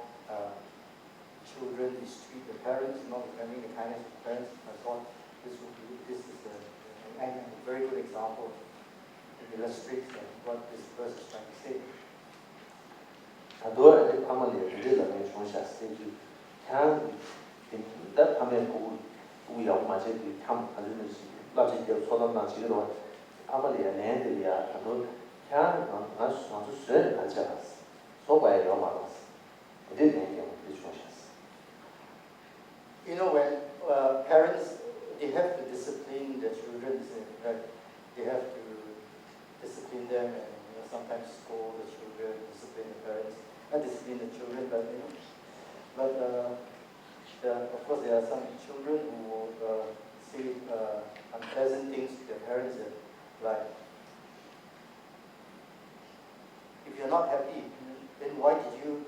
children mistreat the parents, not remembering the kindness of the parents. I thought this is a very good example. It illustrates what this verse is trying to say. Adore the family, really, can that family we are magic come as 라지게 소담나 지도 아무리 내들이야 또 그냥 아주 쇠 같이 알았어. 소바에 넘어갔어. 어디 내게 주셨어. You know, when parents, they have to discipline their children, right? They have to discipline them and sometimes scold the children, discipline the parents, not discipline the children, but of course there are some children who say unpleasant things to their parents, like, if you're not happy, then why did you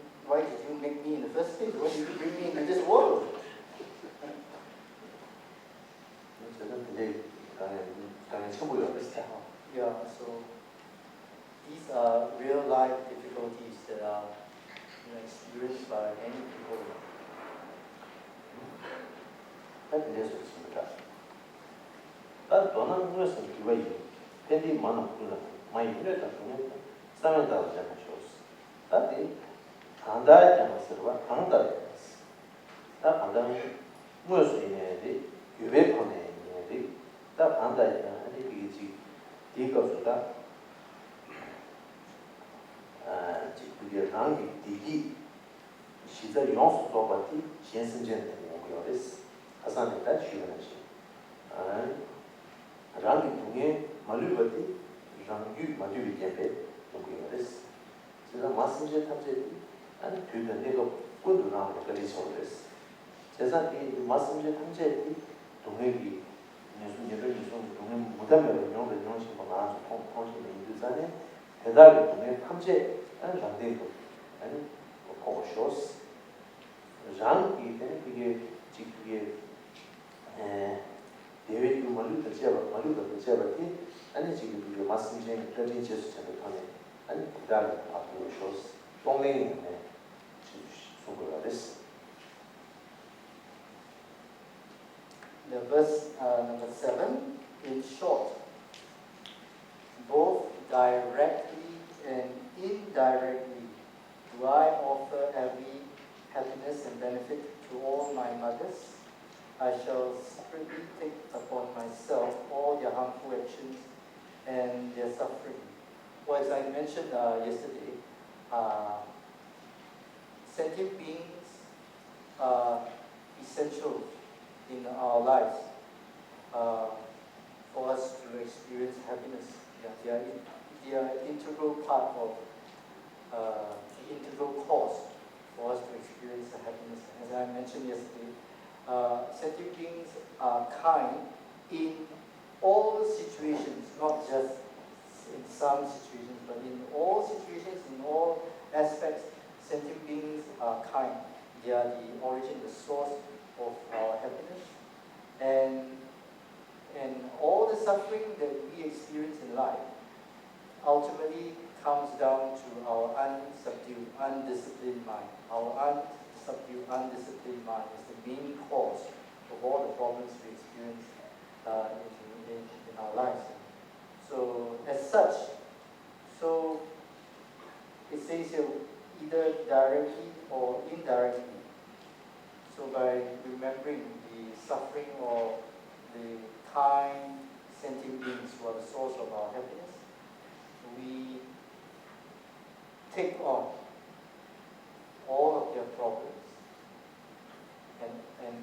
make me in the first place? Why did you bring me into this world? Yeah, so these are real life difficulties that are experienced by many people. The verse number 7, in short, both directly and indirectly do I offer every happiness and benefit to all my mothers. I shall secretly take upon myself all their harmful actions and their suffering. Well, as I mentioned yesterday, sentient beings are essential in our lives for us to experience happiness. Yeah, they are integral part of the integral cause for us to experience happiness. As I mentioned yesterday, sentient beings are kind in all situations, not just in some situations, but in all situations, in all aspects, sentient beings are kind. They are the origin, the source of our happiness. And all the suffering that we experience in life ultimately comes down to our unsubdued, undisciplined mind. Our unsubdued, undisciplined mind is the main cause of all the problems we experience in our lives. So, as such, so it says here, either directly or indirectly. So by remembering the suffering of the kind sentient beings who are the source of our happiness, we take on all of their problems and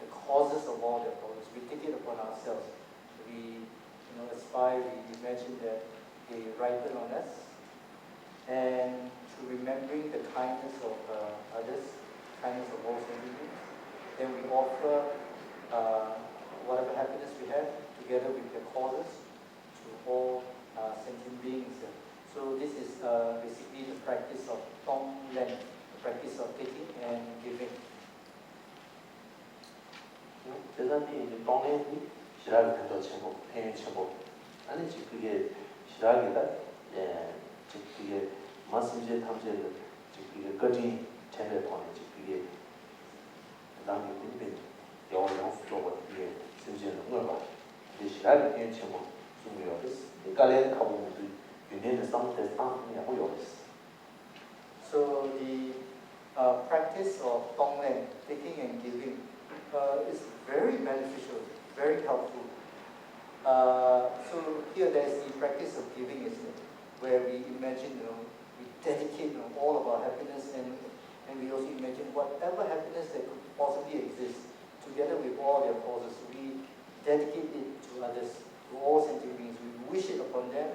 the causes of all their problems. We take it upon ourselves. We aspire, we imagine that they ripen on us, and to remembering the kindness of others, kindness of all sentient beings. Then we offer whatever happiness we have together with the causes to all sentient beings. So this is basically the practice of Tong Len, the practice of taking and giving. 대단히 이제 동네이 시라기 대도 전부 행위 전부 아니 즉 그게 시라기다 즉 그게 말씀제 탐제를 즉 그게 거진 전에 보내 즉 그게 남이 군빈 영영 수조가 그게 심지어는 뭐가 이 시라기 행위 전부 중요하です이 깔레 가보면도 유네는 상태 상황이라고 요です. So the practice of Tonglen, taking and giving, is very beneficial, very helpful. So here there's the practice of giving, isn't it? Where we imagine, we dedicate all of our happiness, and we also imagine whatever happiness that could possibly exist, together with all their causes. We dedicate it to others, to all sentient beings. We wish it upon them,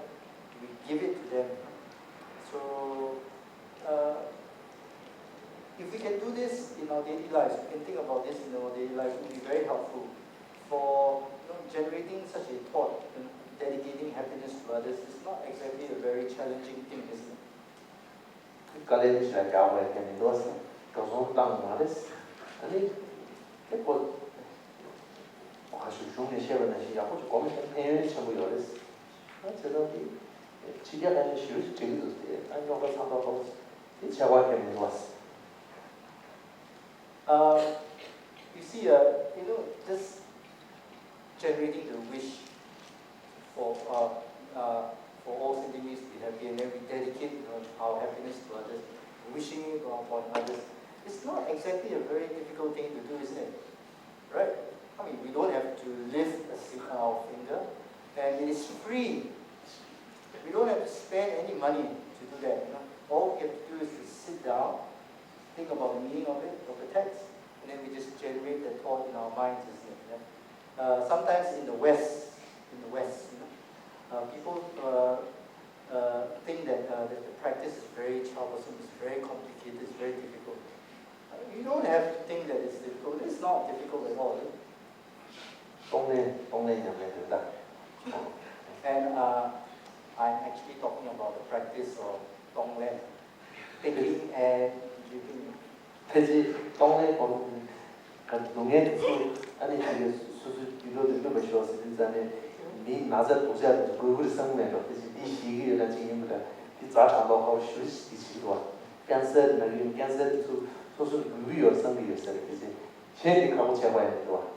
we give it to them. So, if we can do this in our daily lives, we can think about this in our daily lives, it will be very helpful for generating such a thought and dedicating happiness to others. Is not exactly a very challenging thing, isn't it? College教會嘅面多時，舊種當話咧，你一個話說中嘅些問題是，要或者講嘅偏全部有的是，那這種的，期間呢休息這個就是的，按照個倡導方式，你千萬別面多時。You see, just generating the wish for all sentient beings to be happy, and then we dedicate our happiness to others, wishing it upon others. It's not exactly a very difficult thing to do, isn't it? Right? I mean, we don't have to lift our finger, and it is free. We don't have to spend any money to do that. All we have to do is to sit down, think about the meaning of it, of the text, and then we just generate that thought in our minds, isn't it? Sometimes in the West, people think that the practice is very troublesome, it's very complicated, it's very difficult. You don't have to think that it's difficult. It's not difficult at all. And I'm actually talking about the practice of Tonglen, taking and giving. 그래서 동네 보는 그 농에 아니 이게 수수 이거도 배워서 진짜네 미 나자 도자 그걸 상내로 그래서 이 시기가 지금보다 이 자산도 하고 쉬지 지도와 캔서 나는 캔서 소소 위어 상비였어요. 그래서 제일 가고 제가야 되더라.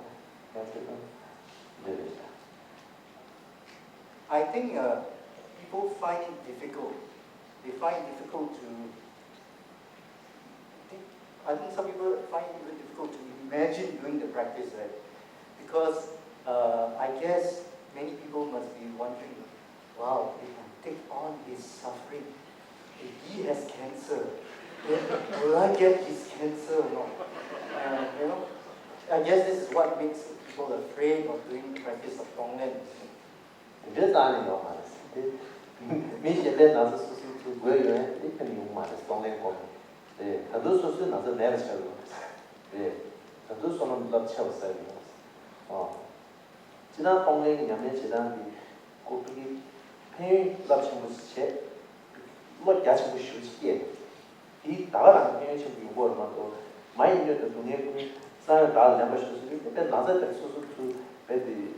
I think people find it difficult. They find it difficult to. I think some people find it even difficult to imagine doing the practice, right? Because I guess many people must be wondering, wow, if I take on his suffering, if he has cancer, then will I get his cancer or not? I guess this is what makes people afraid of doing the practice of Tonglen. This 아니요, 말했어. 미시에 나서 수수 그거에 이렇게 용 말했어. 동네 거. 네, 다들 수수 나서 내가 채우고. 네, 다들 수는 납 채웠어요. 지난 동네 냐면 지난 거기 폐 납 채우고 제 뭐 야채 부시게. 이 나가는 게 지금 요거만 또 많이 이제 동네 그 사람 다 잡아 주시고 그때 나서 때 수수 그 배디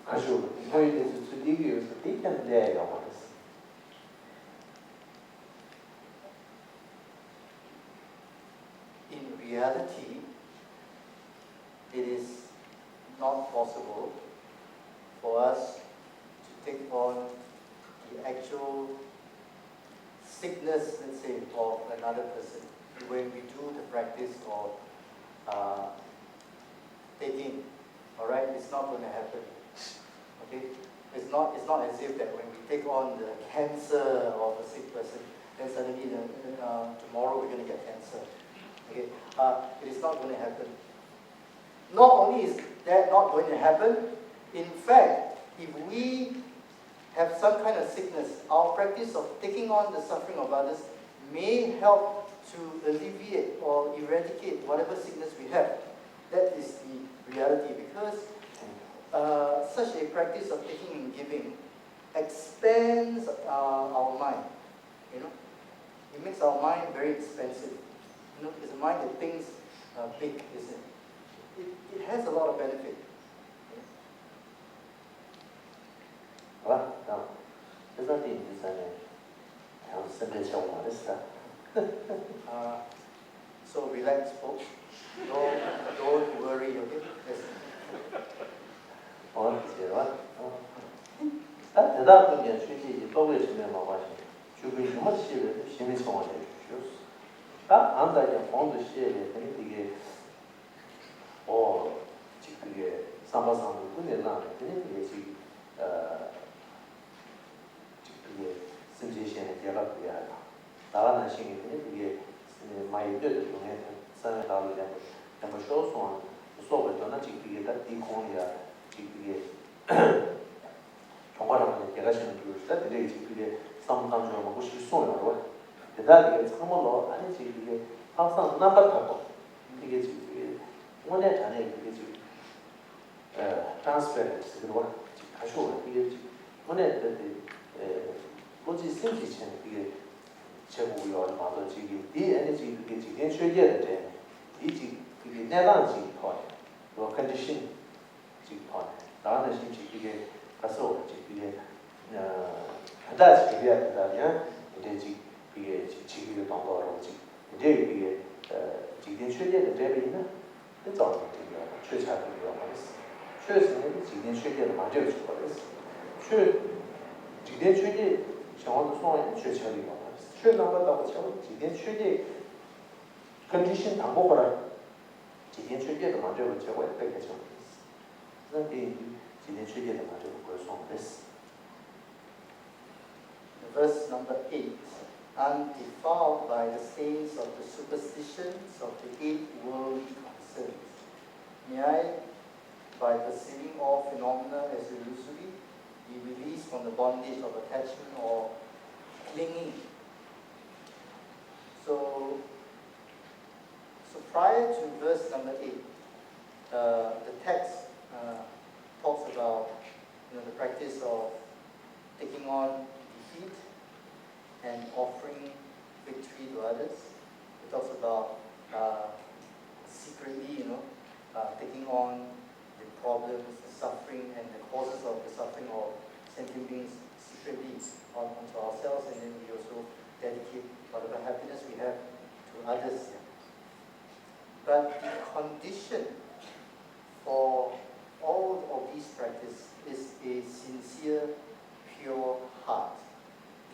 가지고 거의 대해서 얘기해서 대견돼요. In reality, it is not possible for us to take on the actual sickness, let's say, of another person when we do the practice of taking. All right, it's not going to happen. Okay, it's not as if that when we take on the cancer of a sick person, then suddenly tomorrow we're going to get cancer. Okay, it is not going to happen. Not only is that not going to happen, in fact, if we have some kind of sickness, our practice of taking on the suffering of others may help to alleviate or eradicate whatever sickness we have. That is the reality, because such a practice of taking and giving expands our mind. It makes our mind very expansive. It's a mind that thinks big, isn't it? It has a lot of benefit. So relax, folks. Don't worry, okay? 대답은 이제 수지 또왜 주면 먹어야지. 주변이 뭐 시를 심히 성원해 주시오. 딱 안다 이제 본도 시에 되는 이게 그게 삼바상도 끝내 나는 되는 게 지금 이게 심지시에 제가 그래야 나가는 신이 이게 많이 되는 중에 산에 나오는 뭐 쇼송 수업을 전화 지키게 다 이공이야 지키게 정말로 내가 지는 그 스타트들이 지키게 상담을 하고 싶어요. 대단히 참으로 아니지 이게 항상 남bat하고 이게 지금 오늘 전에 이게 지금 트랜스퍼런스 그거 가시고 이게 지금 오늘 때 뭐지 심지chen 이게 제고요 맞아 지금 이 에너지 이게 지금 최대한데 이 이게 내단지 더 그 컨디션 지금 더 나는 심지 이게 가서 이게 하다시 이게 되다면 이제 지금 이게 지금 동거로 지금 이제 이게 지금 최대한 레벨이나 됐죠 최차적이요 말이지 최선의 지금 최대한 맞을 수 있어요 지금 최대 정원도 소원이 최차적이요 말이지 최나가다고 참 지금 최대 컨디션 당고거라 지금 최대한 맞을 수 있고 백해죠 그런데 지금 최대한 맞을 수 있고 Verse number 8. Undefiled by the stains of the superstitions of the 8 worldly concerns. May I, by perceiving all phenomena as illusory, be released from the bondage of attachment or clinging. So prior to verse number 8, the text talks about the practice of taking on defeat and offering victory to others. It talks about secretly, taking on the problems, the suffering, and the causes of the suffering of sentient beings secretly onto ourselves, and then we also dedicate whatever happiness we have to others. But the condition for all of these practices is a sincere, pure heart.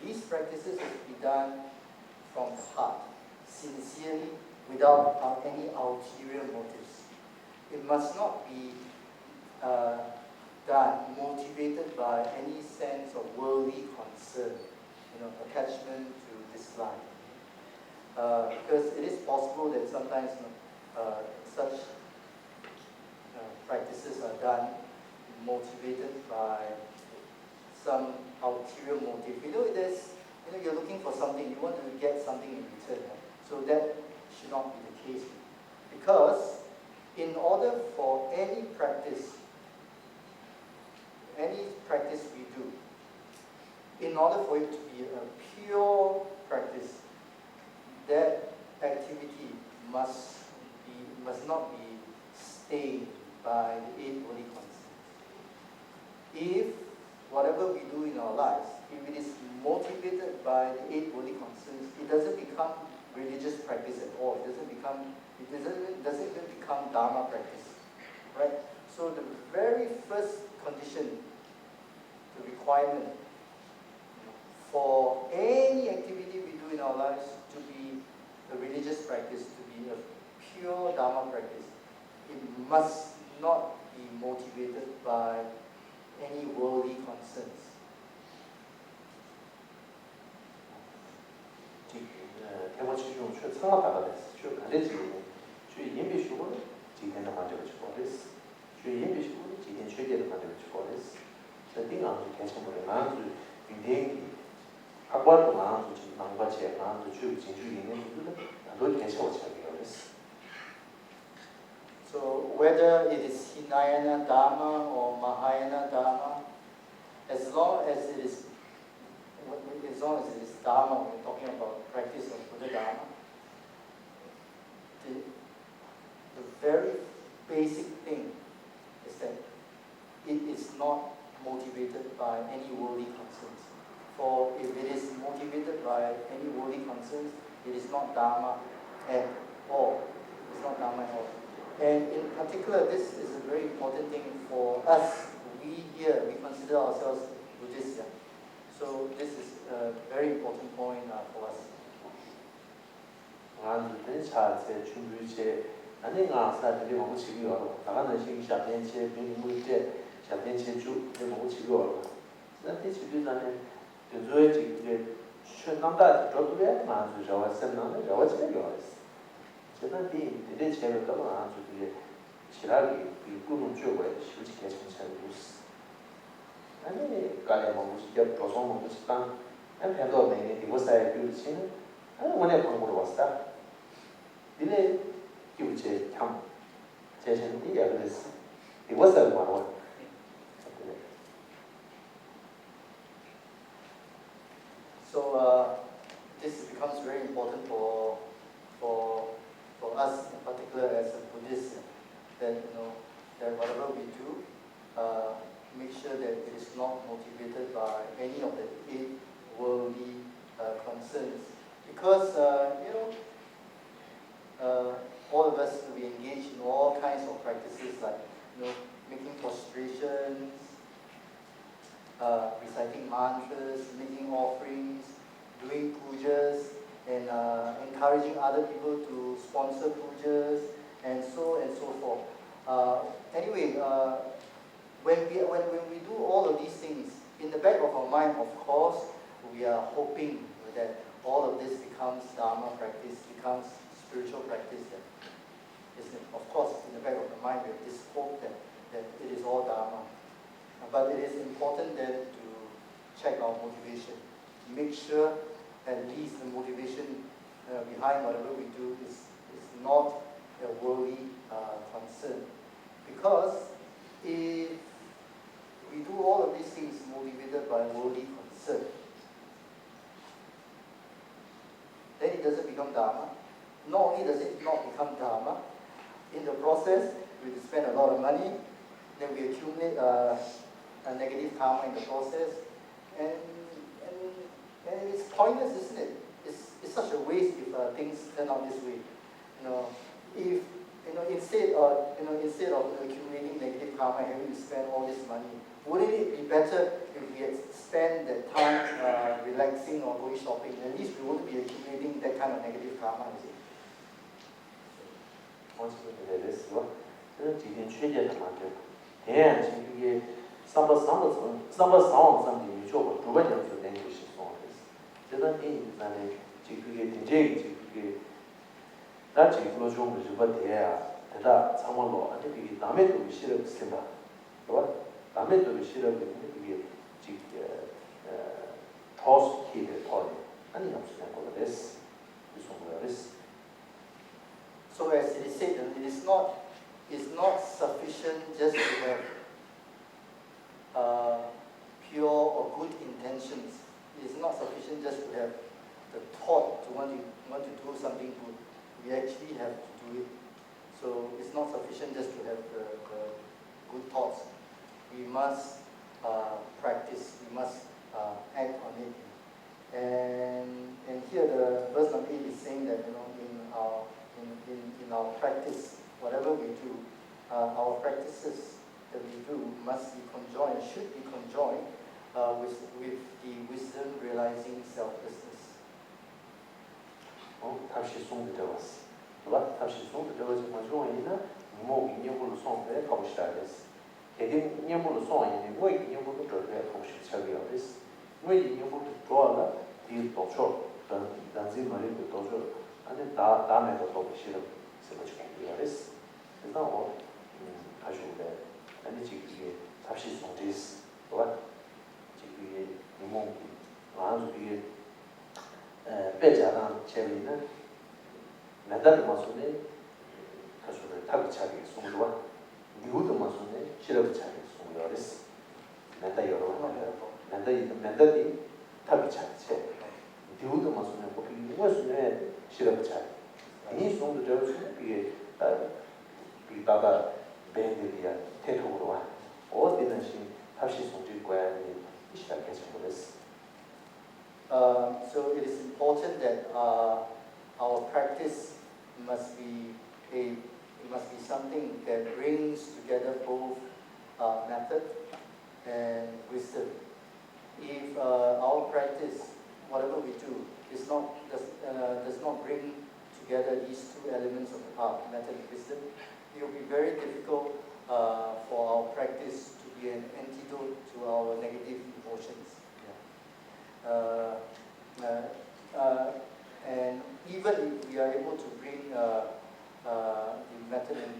These practices have to be done from the heart, sincerely, without any ulterior motives. It must not be done motivated by any sense of worldly concern, attachment to this life. Because it is possible that sometimes such practices are done motivated by some ulterior motive. You're looking for something, you want to get something in return. So that should not be the case. Because in order for any practice we do, in order for it to be a pure practice, that activity must not be stained by the 8 worldly concerns. If whatever we do in our lives, if it is motivated by the 8 worldly concerns, it doesn't become religious practice at all. It doesn't even become Dharma practice, right? So the very first condition, the requirement for any activity we do in our lives to be a religious practice, to be a pure Dharma practice, it must not be motivated by any worldly concerns. 대모치중 최 상업화가 됐어. 최 가르치고 최 예비식으로 지금의 만족을 주고 됐어. 최 예비식으로 지금 최대의 만족을 주고 됐어. 그때 아주 괜찮은 마음을 굉장히 각과도 마음을 지금 망가지에 마음을 주고 진주에 있는 분들은 나도 괜찮아지게 됐어. So whether it is Hinayana Dharma or Mahayana Dharma, as long as it is Dharma, we're talking about practice of Buddha Dharma, the very basic thing is that it is not motivated by any worldly concerns. For if it is motivated by any worldly concerns, it is not Dharma at all. It's not Dharma at all. And in particular, this is a very important thing for us. We consider ourselves Buddhists. So this is a very important point for us. 잡된 제주 이제 뭐 지고 그런데 지도자는 저의 지금 최남다 저도에 맞아 저와 셈나는 저와 지내요. 제가 이제 제가 그거 아주 이게 지라기 비구는 주고에 실제 개선차를 무스 아니 가래 뭐 무슨 조선 뭐 무슨 땅 한편도 내게 이곳에 비우치는 원래 방법으로 왔다. 이래 기우제 참 제신이 야그랬어. 이곳에 말로 So this becomes very important for us in particular as a Buddhist, that that whatever we do, make sure that it is not motivated by any of the 8 worldly concerns, because all of us, we engage in all kinds of practices like making prostrations, reciting mantras, making offerings, doing pujas, and encouraging other people to sponsor pujas, and so forth. Anyway, when we do all of these things, in the back of our mind, of course, we are hoping that all of this becomes Dharma practice, becomes spiritual practice. Isn't it? Of course, in the back of the mind, we have this hope that it is all Dharma. But it is important then to check our motivation. Make sure at least the motivation behind whatever we do is not a worldly concern. Because if we do all of these things motivated by worldly concern, then it doesn't become Dharma. Not only does it not become Dharma, in the process, we spend a lot of money, then we accumulate a negative karma in the process, and it's pointless, isn't it? It's such a waste if things turn out this way. If instead of accumulating negative karma and having to spend all this money, wouldn't it be better if we had spent that time relaxing or going shopping? At least we wouldn't be accumulating that kind of negative karma, is it? 저는 지금 최대한 많죠. 대한 지금 이게 삼바상이 조금 두 번 연속 된 것이 있어요. 저는 이 안에 지금 이게 이제 나 지금 좀 해야 대다 상황로 아니 이게 남의 또 싫어 쓴다. 또 남의 또 싫어 이게 지금 토스 키를 토리 아니 없으면 그거 됐어. So as it is said, it is not sufficient just to have pure or good intentions. It is not sufficient just to have the thought to want to do something good. We actually have to do it. So it's not sufficient just to have the good thoughts. We must practice. We must act on it. And here the verse number 8 is saying that in our practice, whatever we do, our practices that we do must be conjoined, should be conjoined with the wisdom realizing selflessness. 다시 송도 되었어. 그가 다시 송도 되어서 먼저 이나 뭐 인연으로 송도에 가고 시작했어. 대신 인연으로 송이니 뭐 인연으로 저를 가고 시작이었어. 뭐 인연으로 좋아라. 이 도초 단지 말이 도초 아니 다음에도 또 싫어. 그래서 그랬어. 그래서 아주 아니 지금 이게 다시 송도했어. 그가 지금 이게 뭐 아주 이게 배자랑 제리는 맨날 마소네 가수를 타고 차게 송도와 미우도 마소네 실업 차게 송도였어. 맨날 여러 맨날이 타고 차게 미우도 마소네 거기 무엇이네 실업 차게 이 송도 저서 이게 비바가 밴드리아 태도로 와 어디는 시 다시 송질 거야 이 시작해서 그랬어. So it is important that our practice must be something that brings together both method and wisdom. If our practice, whatever we do, does not bring together these two elements of the path, method and wisdom, it will be very difficult for our practice to be be an antidote to our negative emotions. And even if we are able to bring the method and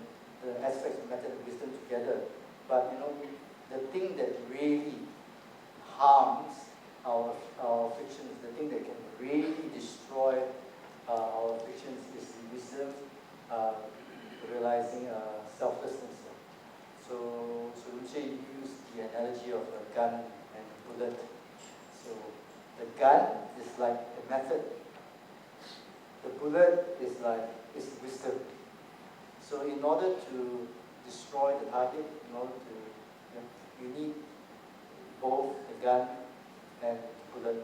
the aspects of method and wisdom together, but the thing that really harms our afflictions, the thing that can really destroy our afflictions is the wisdom, realizing selflessness. So Rinpoche used the analogy of a gun and a bullet. So the gun is like a method. The bullet is wisdom. So in order to destroy the target, you need both the gun and the bullet.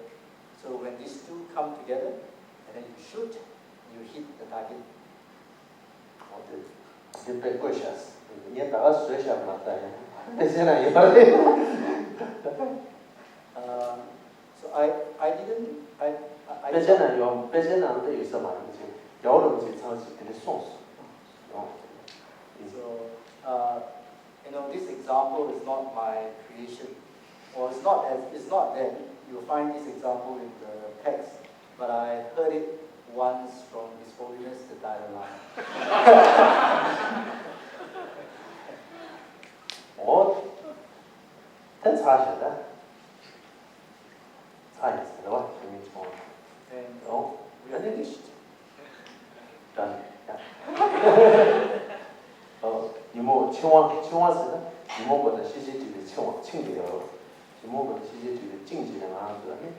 So when these two come together, and then you shoot, you hit the target. So I didn't. So this example is not my creation, or it's not that you'll find this example in the text, but I heard it once from His Holiness the Dalai Lama. That's hard, And we are finished. Done. 이모 청와스는 이모보다 시제주의 청대요. 이모보다 시제주의 징지는 아주라니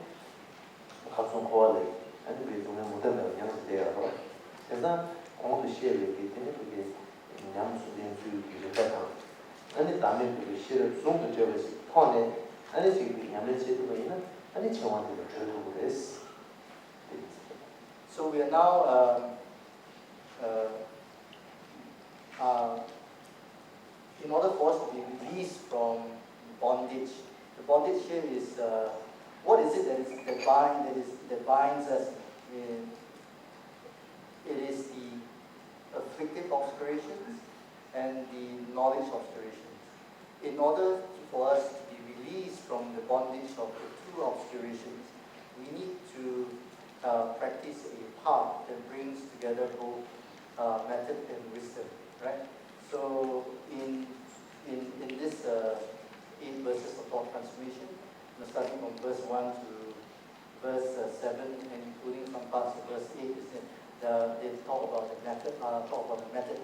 각종 고아를 아니 비동의 모든 영향돼요. 그래서 공부 시에기 때문에 그게 양수된 주의가 아니 다음에 그 시를 좀더 적어서 폰에 아니 지금 양면 제도가 있는 아니 청와대로 저도 그랬어. So we are now in order for us to be released from bondage. The bondage here is what is it that binds us? It is the afflictive obscurations and the knowledge obscurations. In order for us to be released from the bondage of the two obscurations, we need to practice a path that brings together both method and wisdom, right? So in this 8 verses of thought transformation, starting from verse 1 to verse 7, and including some parts of verse 8, they talk about the method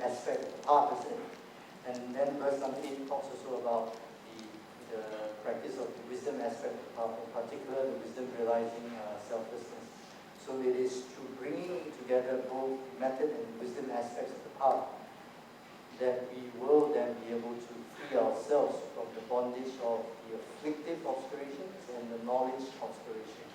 aspect of the path, isn't it? And then verse number 8 talks also about the practice of the wisdom aspect of the path, in particular the wisdom realizing selflessness. So it is through bringing together both method and wisdom aspects of the path that we will then be able to free ourselves from the bondage of the afflictive obscurations and the knowledge obscurations.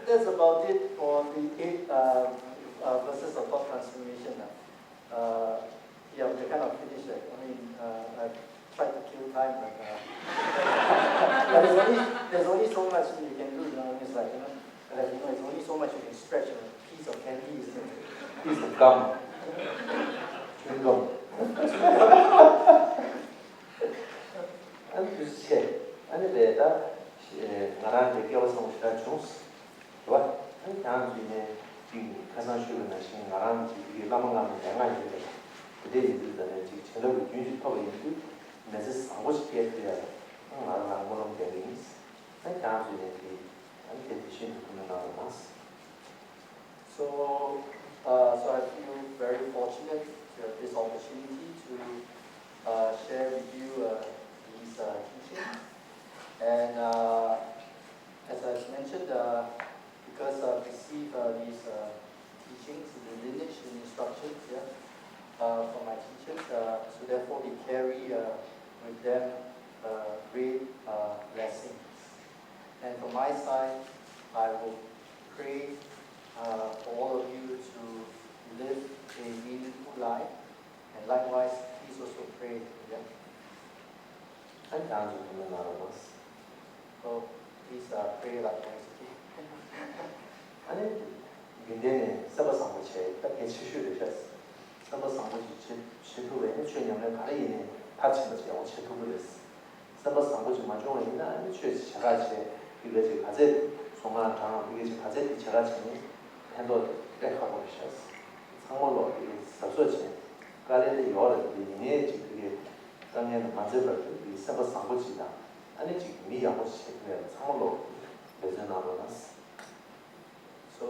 That's about it for the 8 verses of thought transformation. Yeah, we're kind of finished. I've tried to kill time, but there's only so much you can do. It's like there's only so much you can stretch. A piece of candy is a piece of gum. Chewing gum. And this is and the 나라는 대기업에서 시작 중스. 좋아? 다음 주에 지금 가산수를 하신 나라는 지금 남아가는 양아지 그때 이들은 지금 전력을 준수하고 있는 매주 사고 싶게 돼야 나라는 아무런 대응이 있어. 다음 주에 이 대신 그러면 나와서. So I feel very fortunate to have this opportunity to share with you these teachings. And as I mentioned, because I've received these teachings, the lineage and instructions from my teachers, so therefore they carry with them great blessings. And from my side, I will pray for all of you to live a meaningful life, and likewise, please also pray. Yeah? So please pray likewise. 아니, 근데는 서버상부체 딱 개치슈를 했어. 서버상부체 제도에 최년에 가리네 다치면서 영어 제도를 했어. 서버상부체 마중에나 최 제가체 이거 제 가제 소만 당 이게 제 가제 제가체니 handle 백하고 있었어. 상물로 이 서서체 가리는 요를 이내 그게 당연히 만져볼 이 서버상부체다. 아니 지금 미하고 싶으면 상물로 배전하고났어. So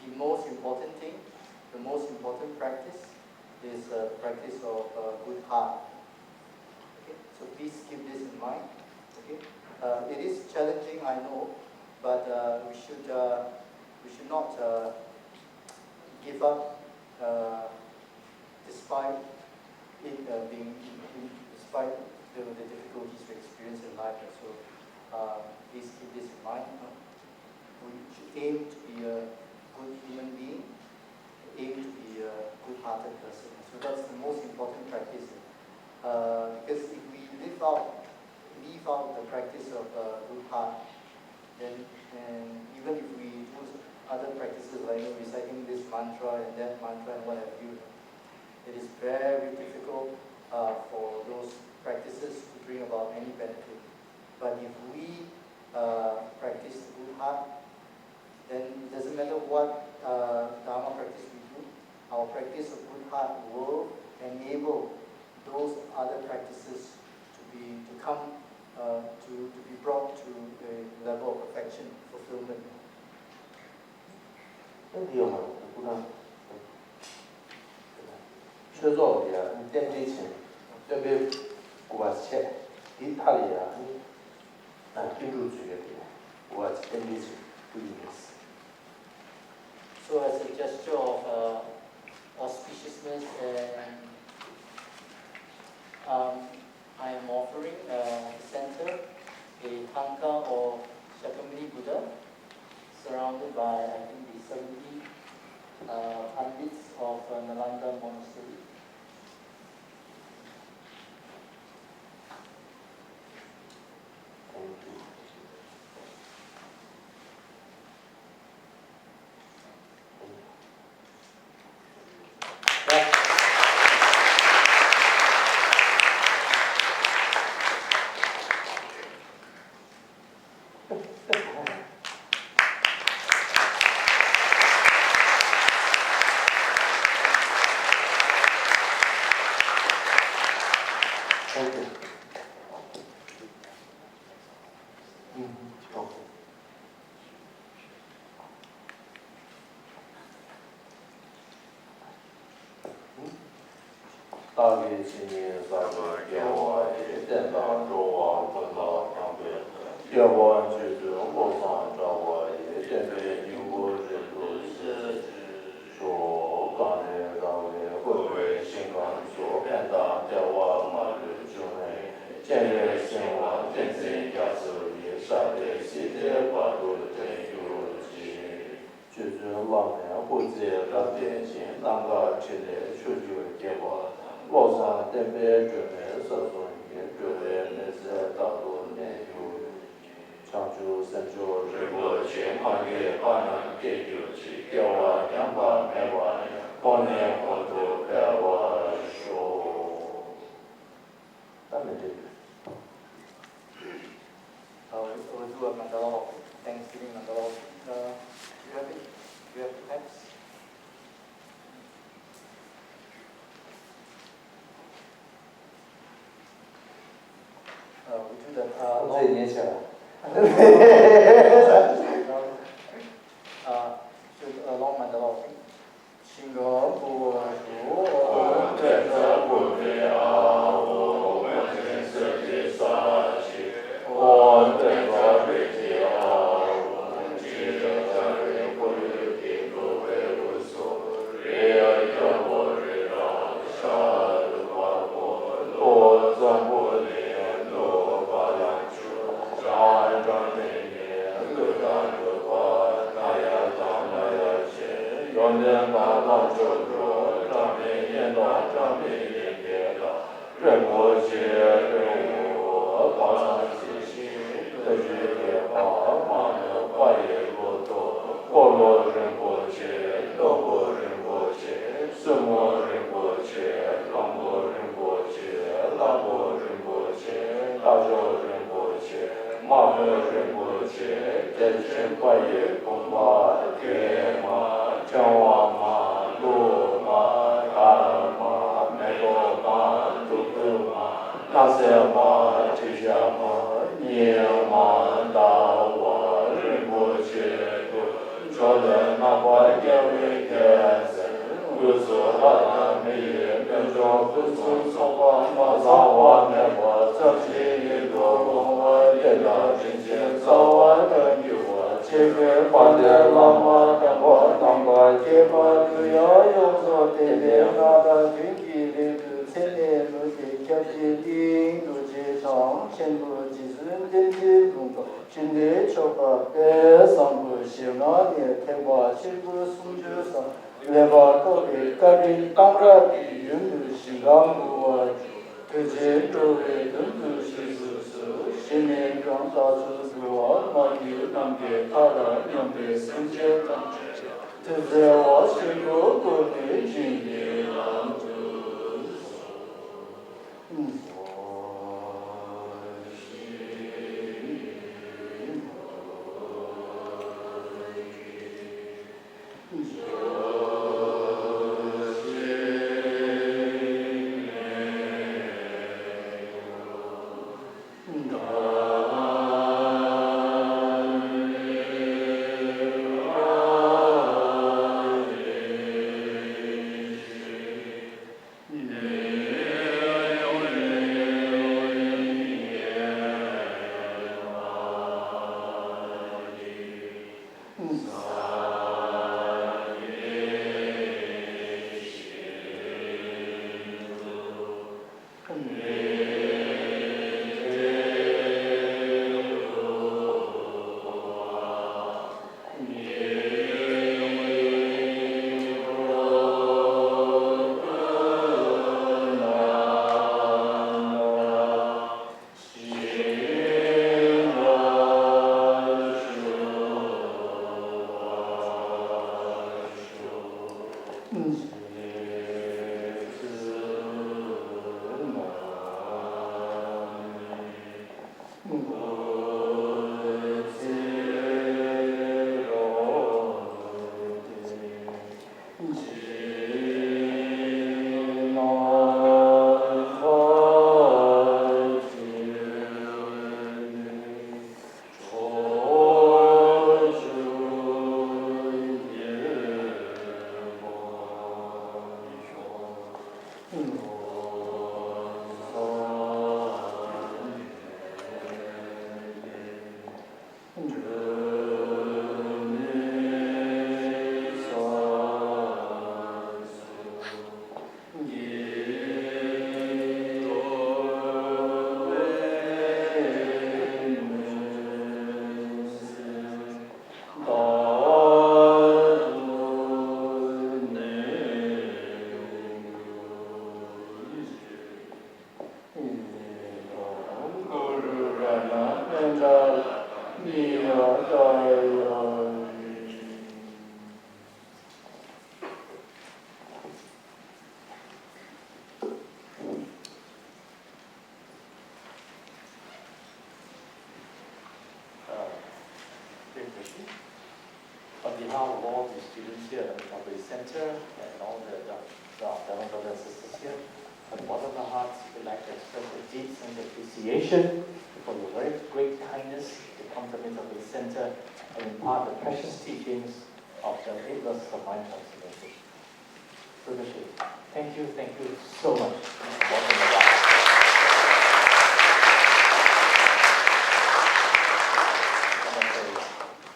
the most important thing, the most important practice is practice of good heart. Okay? So please keep this in mind. Okay? It is challenging, I know, but we should not give up despite it despite the difficulties we experience in life. So please keep this in mind. We should aim to be a good human being, aim to be a good-hearted person. So that's the most important practice. Because if we leave out the practice of good heart, then and even if we do other practices like reciting this mantra and that mantra and what have you, it is very difficult for those practices to bring about any benefit. But if we practice the good heart, then it doesn't matter what Dharma practice we do, our practice of good heart will enable those other practices to be brought to a level of perfection, fulfillment. So as a gesture of auspiciousness, and I am offering the center a tanka of Shakyamuni Buddha, surrounded by, I think, the 70 pandits of Nalanda Monastery. We'll do a mandala of Thanksgiving mandala. Do you have it? Do you have the text? We do the long mandala of 浪者者，长面言道，长面言别道，任我解任我，法常自性，得觉别法，马能化也罗多，波罗仁波切，罗波仁波切，释摩仁波切，朗波仁波切，拉波仁波切，大周仁波切，马可仁波切，真神化也空巴，天马，将瓦马，罗马，卡马，美罗马，杜克马，那些马，这些马，尼马，大瓦，仁波切，说的那块点为天神，不说他的美业，跟着不说说话，马上话那话，这些也多往外点了，今天早晚的有我，前面换的浪漫的话，难怪天马不要用作点点那的军体的不千年不给交接领路接长，前部技术点点工作，军队出发北上部西那年开发全部送就上。来把各位各地当然的运动西港部推荐各位运动西事新年装大出国马有南边他的南边世界上这在我全国各地军队当中On behalf of all the students here at the Buddhist Center and all the brothers and sisters here, from the bottom of our hearts, we'd like to express a deep sense of appreciation for your very great kindness to come to the Buddhist Center and impart the precious teachings of the 8 verses of mind transformation. Thank you so much.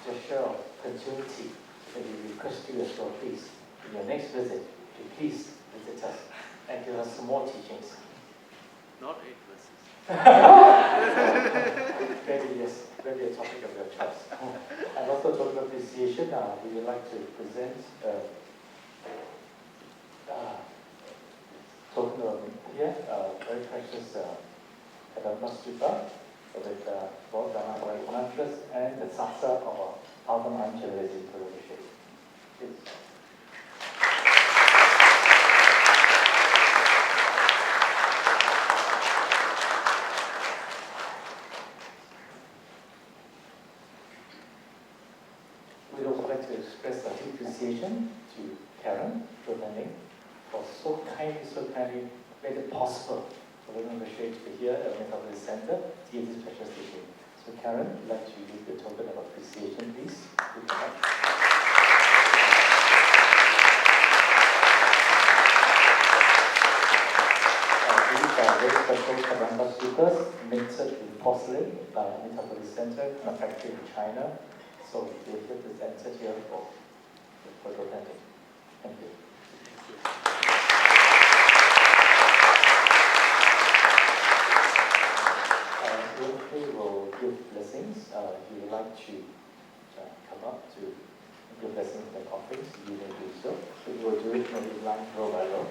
Gesture of continuity, that we request you as well, please, in your next visit, to please visit us and give us some more teachings. Not 8 verses. Maybe yes, maybe a topic of your choice. And also token appreciation, we would like to present precious Kadamba Sutta with both Dhamma mantras and the Satsa of Altam Angelesi Purusha. Please. We'd also like to express our appreciation to Karen for attending, for so kindly made it possible for Ling Rinpoche to be here at the Amitabha Center to give this precious teaching. So Karen, I'd like to give the token of appreciation, please. Good night. These are very special Kadamba Suttas minted in porcelain by Amitabha Center, manufactured in China. So they get presented here for presenting. Thank you. We will give blessings. If you would like to come up to give blessings in the conference, you may do so. We will do it maybe line row by row.